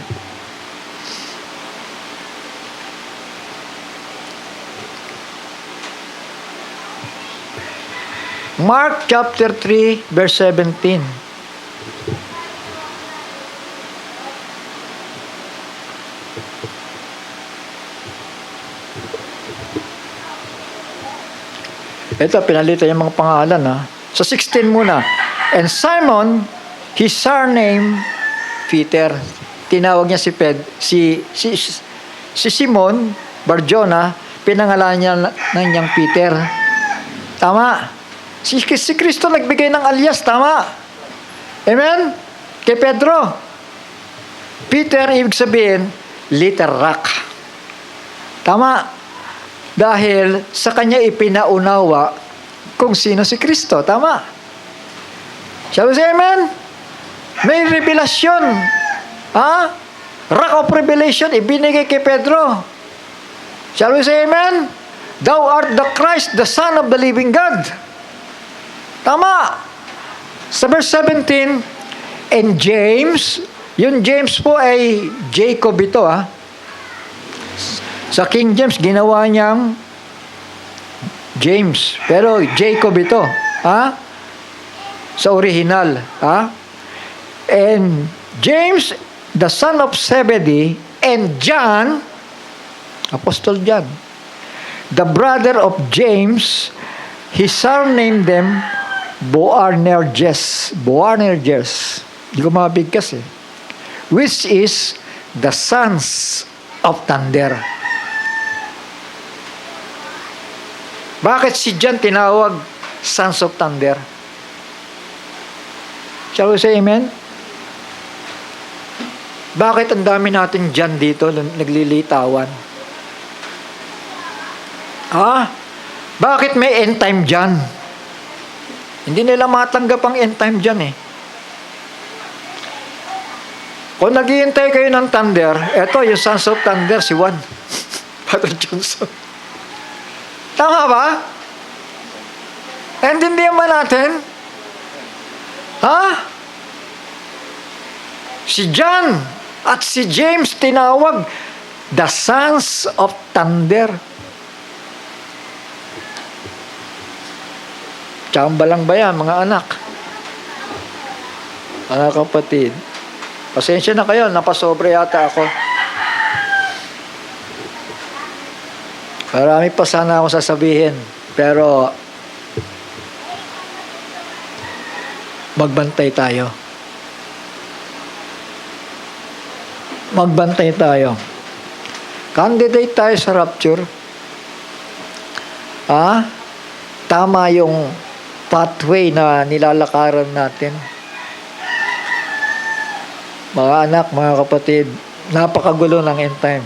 Mark chapter 3, verse 17. Ito, pinalitan yung mga pangalan Sa 16 muna. And Simon, his surname, Peter. Tinawag niya si Simon Barjona, pinangalan niya ng niyang Peter. Tama. Si Kristo nagbigay ng alias, tama. Amen? Kay Pedro. Peter, ibig sabihin, little rock. Tama. Dahil sa kanya ipinaunawa kung sino si Kristo. Tama. Shall we say amen? May revelasyon. Rock of revelation, ibinigay kay Pedro. Shall we say amen? Thou art the Christ, the Son of the living God. Tama. Sa verse 17, and James, yung James po ay Jacob ito Sa King James, ginawa niyang James. Pero Jacob ito. Sa original. And James, the son of Zebedee, and John, Apostle John, the brother of James, he surnamed them Boanerges. Boanerges. Hindi ko mabigkas which is the sons of thunder. Bakit si John tinawag sons of thunder? Shall we say amen? Bakit ang dami natin John dito naglilitawan? Bakit may end time John? Hindi nila matanggap ang end time John Kung naghihintay kayo ng thunder, eto yung sons of thunder, si Juan. Pastor Johnson. Tama ba? Naintindihan ba natin? Si John at si James tinawag the sons of thunder. Tsamba lang ba yan, mga anak? Mga kapatid. Pasensya na kayo, napasobra yata ako. Marami pa sana akong sasabihin, pero magbantay tayo. Magbantay tayo. Candidate tayo sa rapture. Tama yung pathway na nilalakaran natin. Mga anak, mga kapatid, napakagulo ng end time.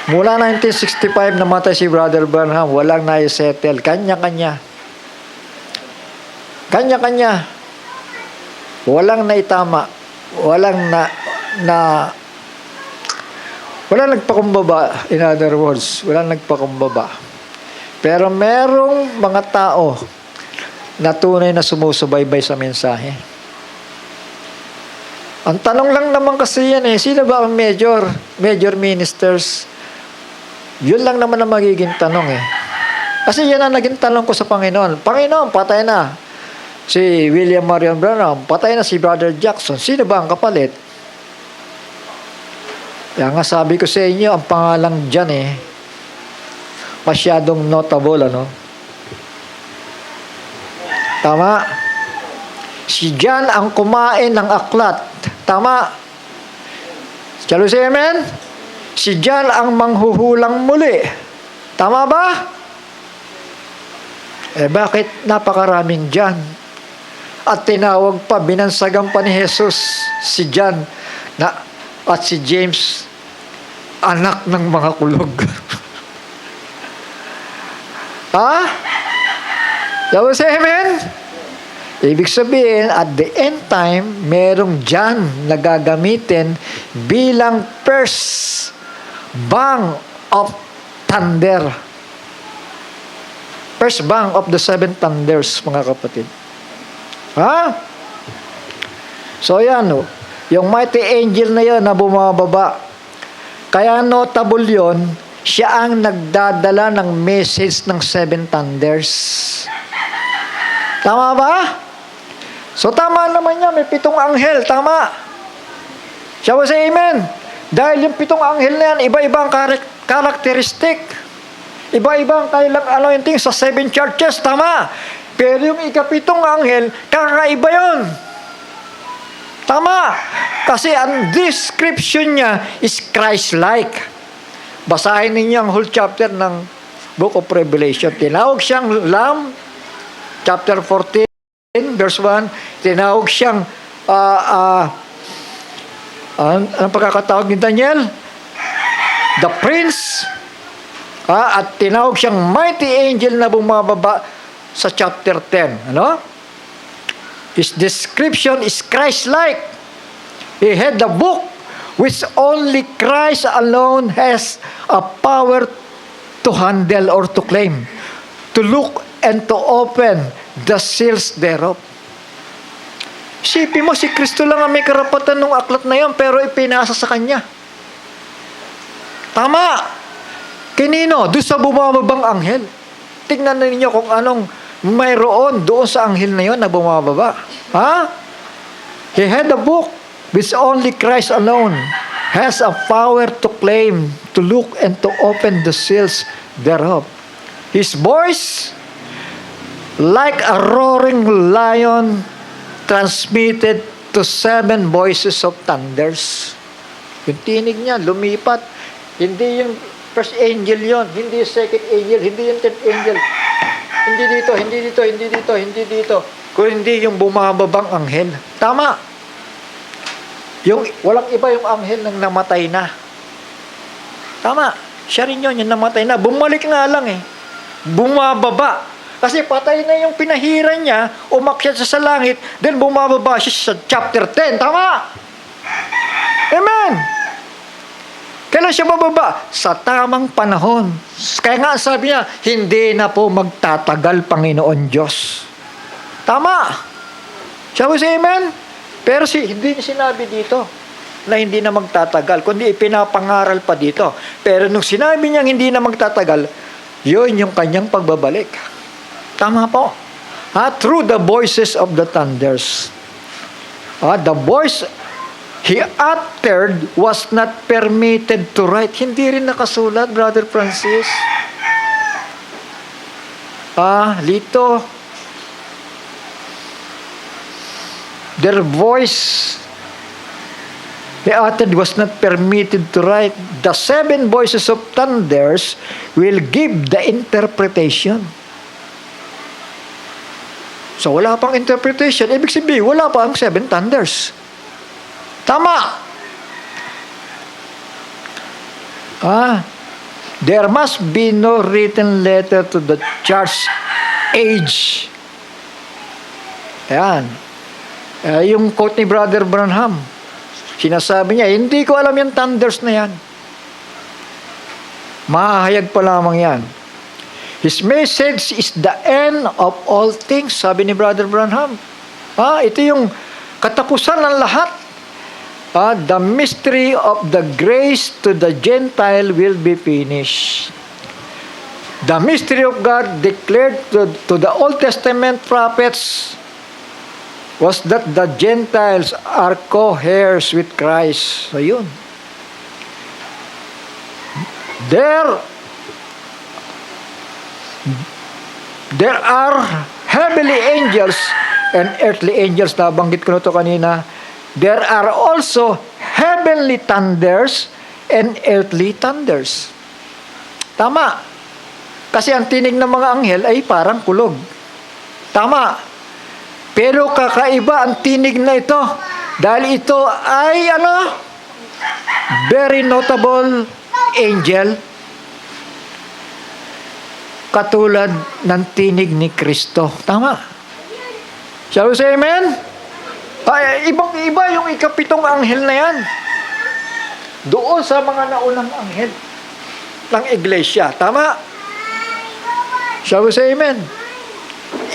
Mula 1965 namatay si Brother Branham, walang naisettle. Kanya-kanya. Kanya-kanya. Walang naitama. Walang walang nagpakumbaba. In other words, walang nagpakumbaba. Pero merong mga tao na tunay na sumusubaybay sa mensahe. Ang tanong lang naman kasi yan sino ba ang major ministers? Yun lang naman ang magiging tanong Kasi yan ang naging tanong ko sa Panginoon. Panginoon, patay na si William Marion Branham, patay na si Brother Jackson. Sino ba ang kapalit? Kaya nga sabi ko sa inyo, ang pangalang dyan masyadong notable, Tama? Si John ang kumain ng aklat. Tama? Shall we say amen? Si John ang manghuhulang muli. Tama ba? Bakit napakaraming John? At tinawag pa, binansagan pa ni Jesus si John at si James, anak ng mga kulog. Ha? Tapos, amen? Ibig sabihin, at the end time, merong John na gagamitin bilang first bang of thunder. First bang of the seven thunders, mga kapatid. Ha? So, yan, no? Yung mighty angel na yun na bumababa. Kaya notable yun, siya ang nagdadala ng message ng seven thunders. Tama ba? So, tama naman yan. May 7 anghel. Tama. Siya ba say amen? Dahil yung 7 anghel na yan, iba-ibang karakteristik. Iba-ibang kailang anointing sa 7 churches. Tama. Pero yung ika-7 anghel, kakaiba yun. Tama. Kasi ang description niya is Christ-like. Basahin ninyo ang whole chapter ng Book of Revelation. Tinawag siyang Lamb, chapter 14, verse 1. Tinawag siyang anong pagkakatawag ni Daniel? The Prince. At tinawag siyang mighty angel na bumababa sa chapter 10. Ano? His description is Christ-like. He had the book which only Christ alone has a power to handle or to claim, to look and to open the seals thereof. Isipin mo, si Kristo lang ang may karapatan ng aklat na yan, pero ipinasa sa Kanya. Tama! Kinino? Doon sa bumababang anghel. Tignan na ninyo kung anong mayroon doon sa anghel na yon na bumababa. Ha? He had a book which only Christ alone has a power to claim, to look, and to open the seals thereof. His voice, like a roaring lion, transmitted to 7 voices of thunders. Yung tinig niya, lumipat. Hindi yung first angel yon, hindi yung second angel, hindi yung third angel. Hindi dito, hindi dito, hindi dito, hindi dito. Kung hindi yung bumababang anghel. Tama. Yung walang iba yung anghel ng namatay na. Tama. Siya rin yun, yung namatay na. Bumalik nga lang eh. Bumababa. Kasi patay na yung pinahiran niya, umakyat siya sa langit, then bumababa siya sa chapter 10. Tama. Amen. Kailan siya bababa? Sa tamang panahon. Kaya nga sabi niya, hindi na po magtatagal, Panginoon Diyos. Tama. Shall we say amen? Pero hindi niya sinabi dito na hindi na magtatagal, kundi ipinapangaral pa dito. Pero nung sinabi niya hindi na magtatagal, yun yung kanyang pagbabalik. Tama po. Through the voices of the thunders. The voice he uttered was not permitted to write. Hindi rin nakasulat, Brother Francis. Lito. Their voice he uttered was not permitted to write. The 7 voices of thunders will give the interpretation. So wala pang interpretation. Ibig sabihin, wala pa ang 7 thunders. Tama. There must be no written letter to the church age. Ayan. Yung quote ni Brother Branham, sinasabi niya, hindi ko alam yung thunders na yan. Mahahayag pa lamang yan. His message is the end of all things, sabi ni Brother Branham. Ito yung katapusan ng lahat. The mystery of the grace to the Gentile will be finished. The mystery of God declared to the Old Testament prophets was that the Gentiles are co-heirs with Christ. So yun. There are heavenly angels and earthly angels. Nabanggit ko na ito kanina. There are also heavenly thunders and earthly thunders. Tama. Kasi ang tinig ng mga anghel ay parang kulog. Tama. Pero kakaiba ang tinig na ito. Dahil ito ay very notable angel. Katulad ng tinig ni Kristo. Tama. Shall we say amen? Ay, ibang-iba yung ikapitong anghel na yan. Doon sa mga naunang anghel ng iglesia. Tama? Shall we say amen?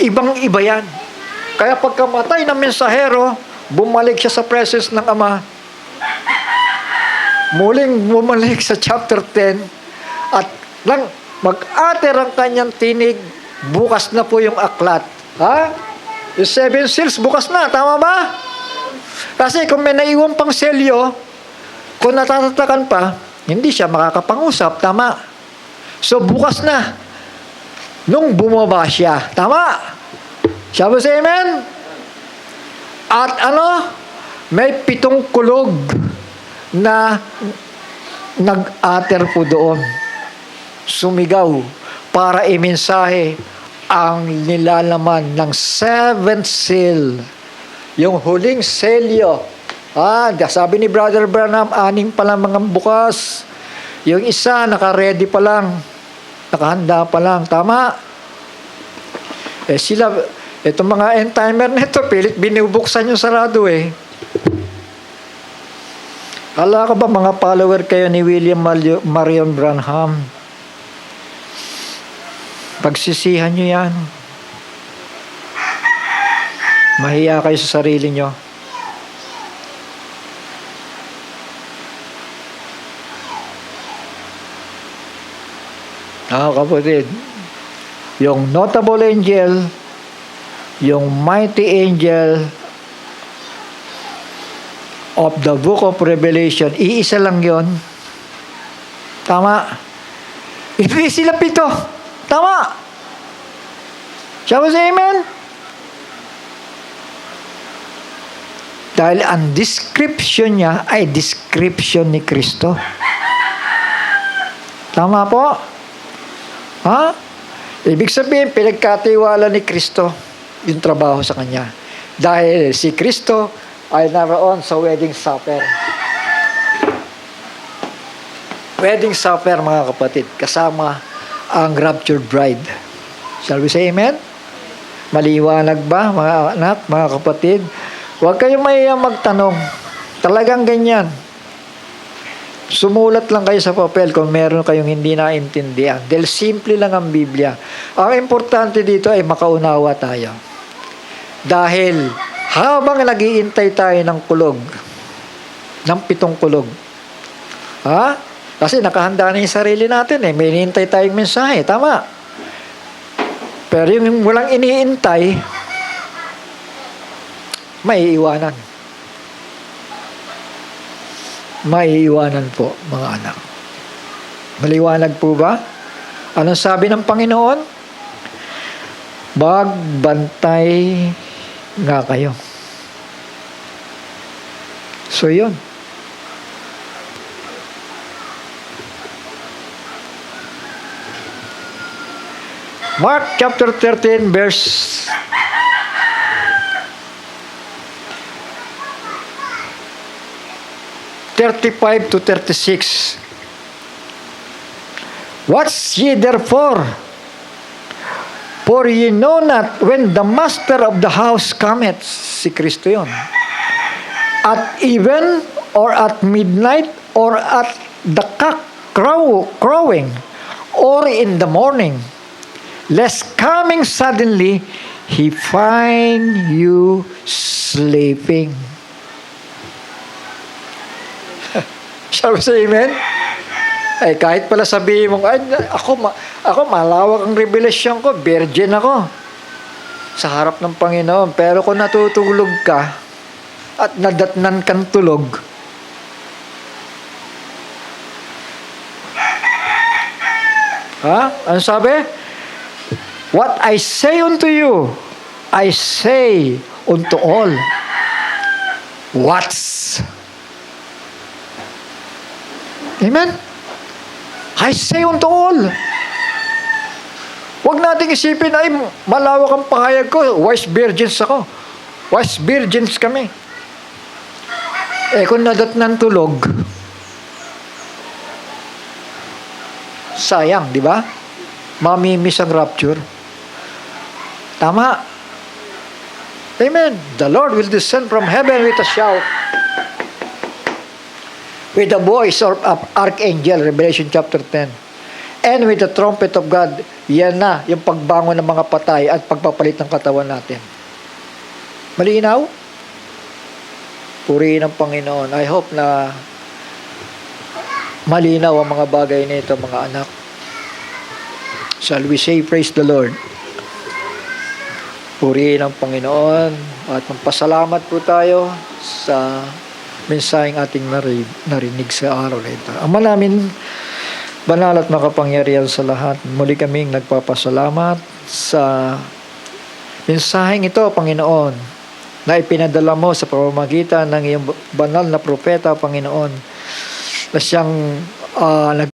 Ibang-iba yan. Kaya pagkamatay ng mensahero, bumalik siya sa presence ng Ama. Muling bumalik sa chapter 10 at nang mag-ater ang kanyang tinig, bukas na po yung aklat. Ha? Yung 7 seals, bukas na. Tama ba? Kasi kung may naiwan pang selyo, kung natatatakan pa, hindi siya makakapangusap. Tama? So, bukas na. Nung bumaba siya. Tama? Shall we say amen? At may 7 kulog na nag-ater po doon. Sumigaw para imensahe ang nilalaman ng 7th seal. Yung huling selyo. Sabi ni Brother Branham, 6 pa lang mga bukas. Yung isa, naka-ready pa lang. Nakahanda pa lang. Tama? Itong mga end timer nito, pilit binubuksan yung sarado Hala ka ba mga follower kayo ni William Marion Branham? Pagsisihan nyo yan. Mahiya kayo sa sarili nyo. Kapatid, yung notable angel, yung mighty angel of the book of Revelation, iisa lang yon. Tama? Hindi sila 7. Tama? Shall we say amen? Dahil ang description niya ay description ni Kristo. Tama po? Ha? Ibig sabihin, pinagkatiwala ni Kristo yung trabaho sa kanya. Dahil si Kristo ay naroon sa wedding supper. Wedding supper, mga kapatid, kasama ang raptured bride. Shall we say amen? Maliwanag ba, mga anak, mga kapatid? Huwag kayong mahiyang magtanong. Talagang ganyan. Sumulat lang kayo sa papel kung meron kayong hindi naintindihan. Dahil simple lang ang Biblia. Ang importante dito ay makaunawa tayo. Dahil habang nag-iintay tayo ng kulog, ng 7 kulog, kasi nakahanda na yung sarili natin may hinihintay tayong mensahe. Tama? Pero yung walang iniintay, may iiwanan. May iiwanan po, mga anak. Maliwanag po ba? Anong sabi ng Panginoon? Magbantay nga kayo. So, yun. Mark chapter 13, verse 35 to 36. Watch ye therefore, for ye know not when the master of the house cometh, si Kristo yun, at even, or at midnight, or at the cock crowing, or in the morning, lest coming suddenly, he find you sleeping. Shall we say amen? Kahit pala sabihin mo, ako malawak ang revelasyon ko, virgin ako sa harap ng Panginoon. Pero kung natutulog ka at nadatnan kang tulog, ano sabi? What I say unto you, I say unto all. Watch. Amen? I say unto all. Huwag nating isipin, ay, malawak ang pahayag ko. Wise virgins ako. Wise virgins kami. Kung nadatnan tulog, sayang, di ba? Mamimiss ang rapture. Tama. Amen. The Lord will descend from heaven with a shout, with the voice of archangel, Revelation chapter 10. And with the trumpet of God. Yan na, yung pagbangon ng mga patay at pagpapalit ng katawan natin. Malinaw? Purihin ang Panginoon. I hope na malinaw ang mga bagay nito, mga anak. Shall we say, praise the Lord? Purihin ang Panginoon at magpasalamat po tayo sa mensaheng ating narinig sa araw na ito. Ama namin, banal at makapangyarihan sa lahat, muli kaming nagpapasalamat sa mensaheng ito, Panginoon, na ipinadala mo sa pamamagitan ng iyong banal na propeta, Panginoon, na siyang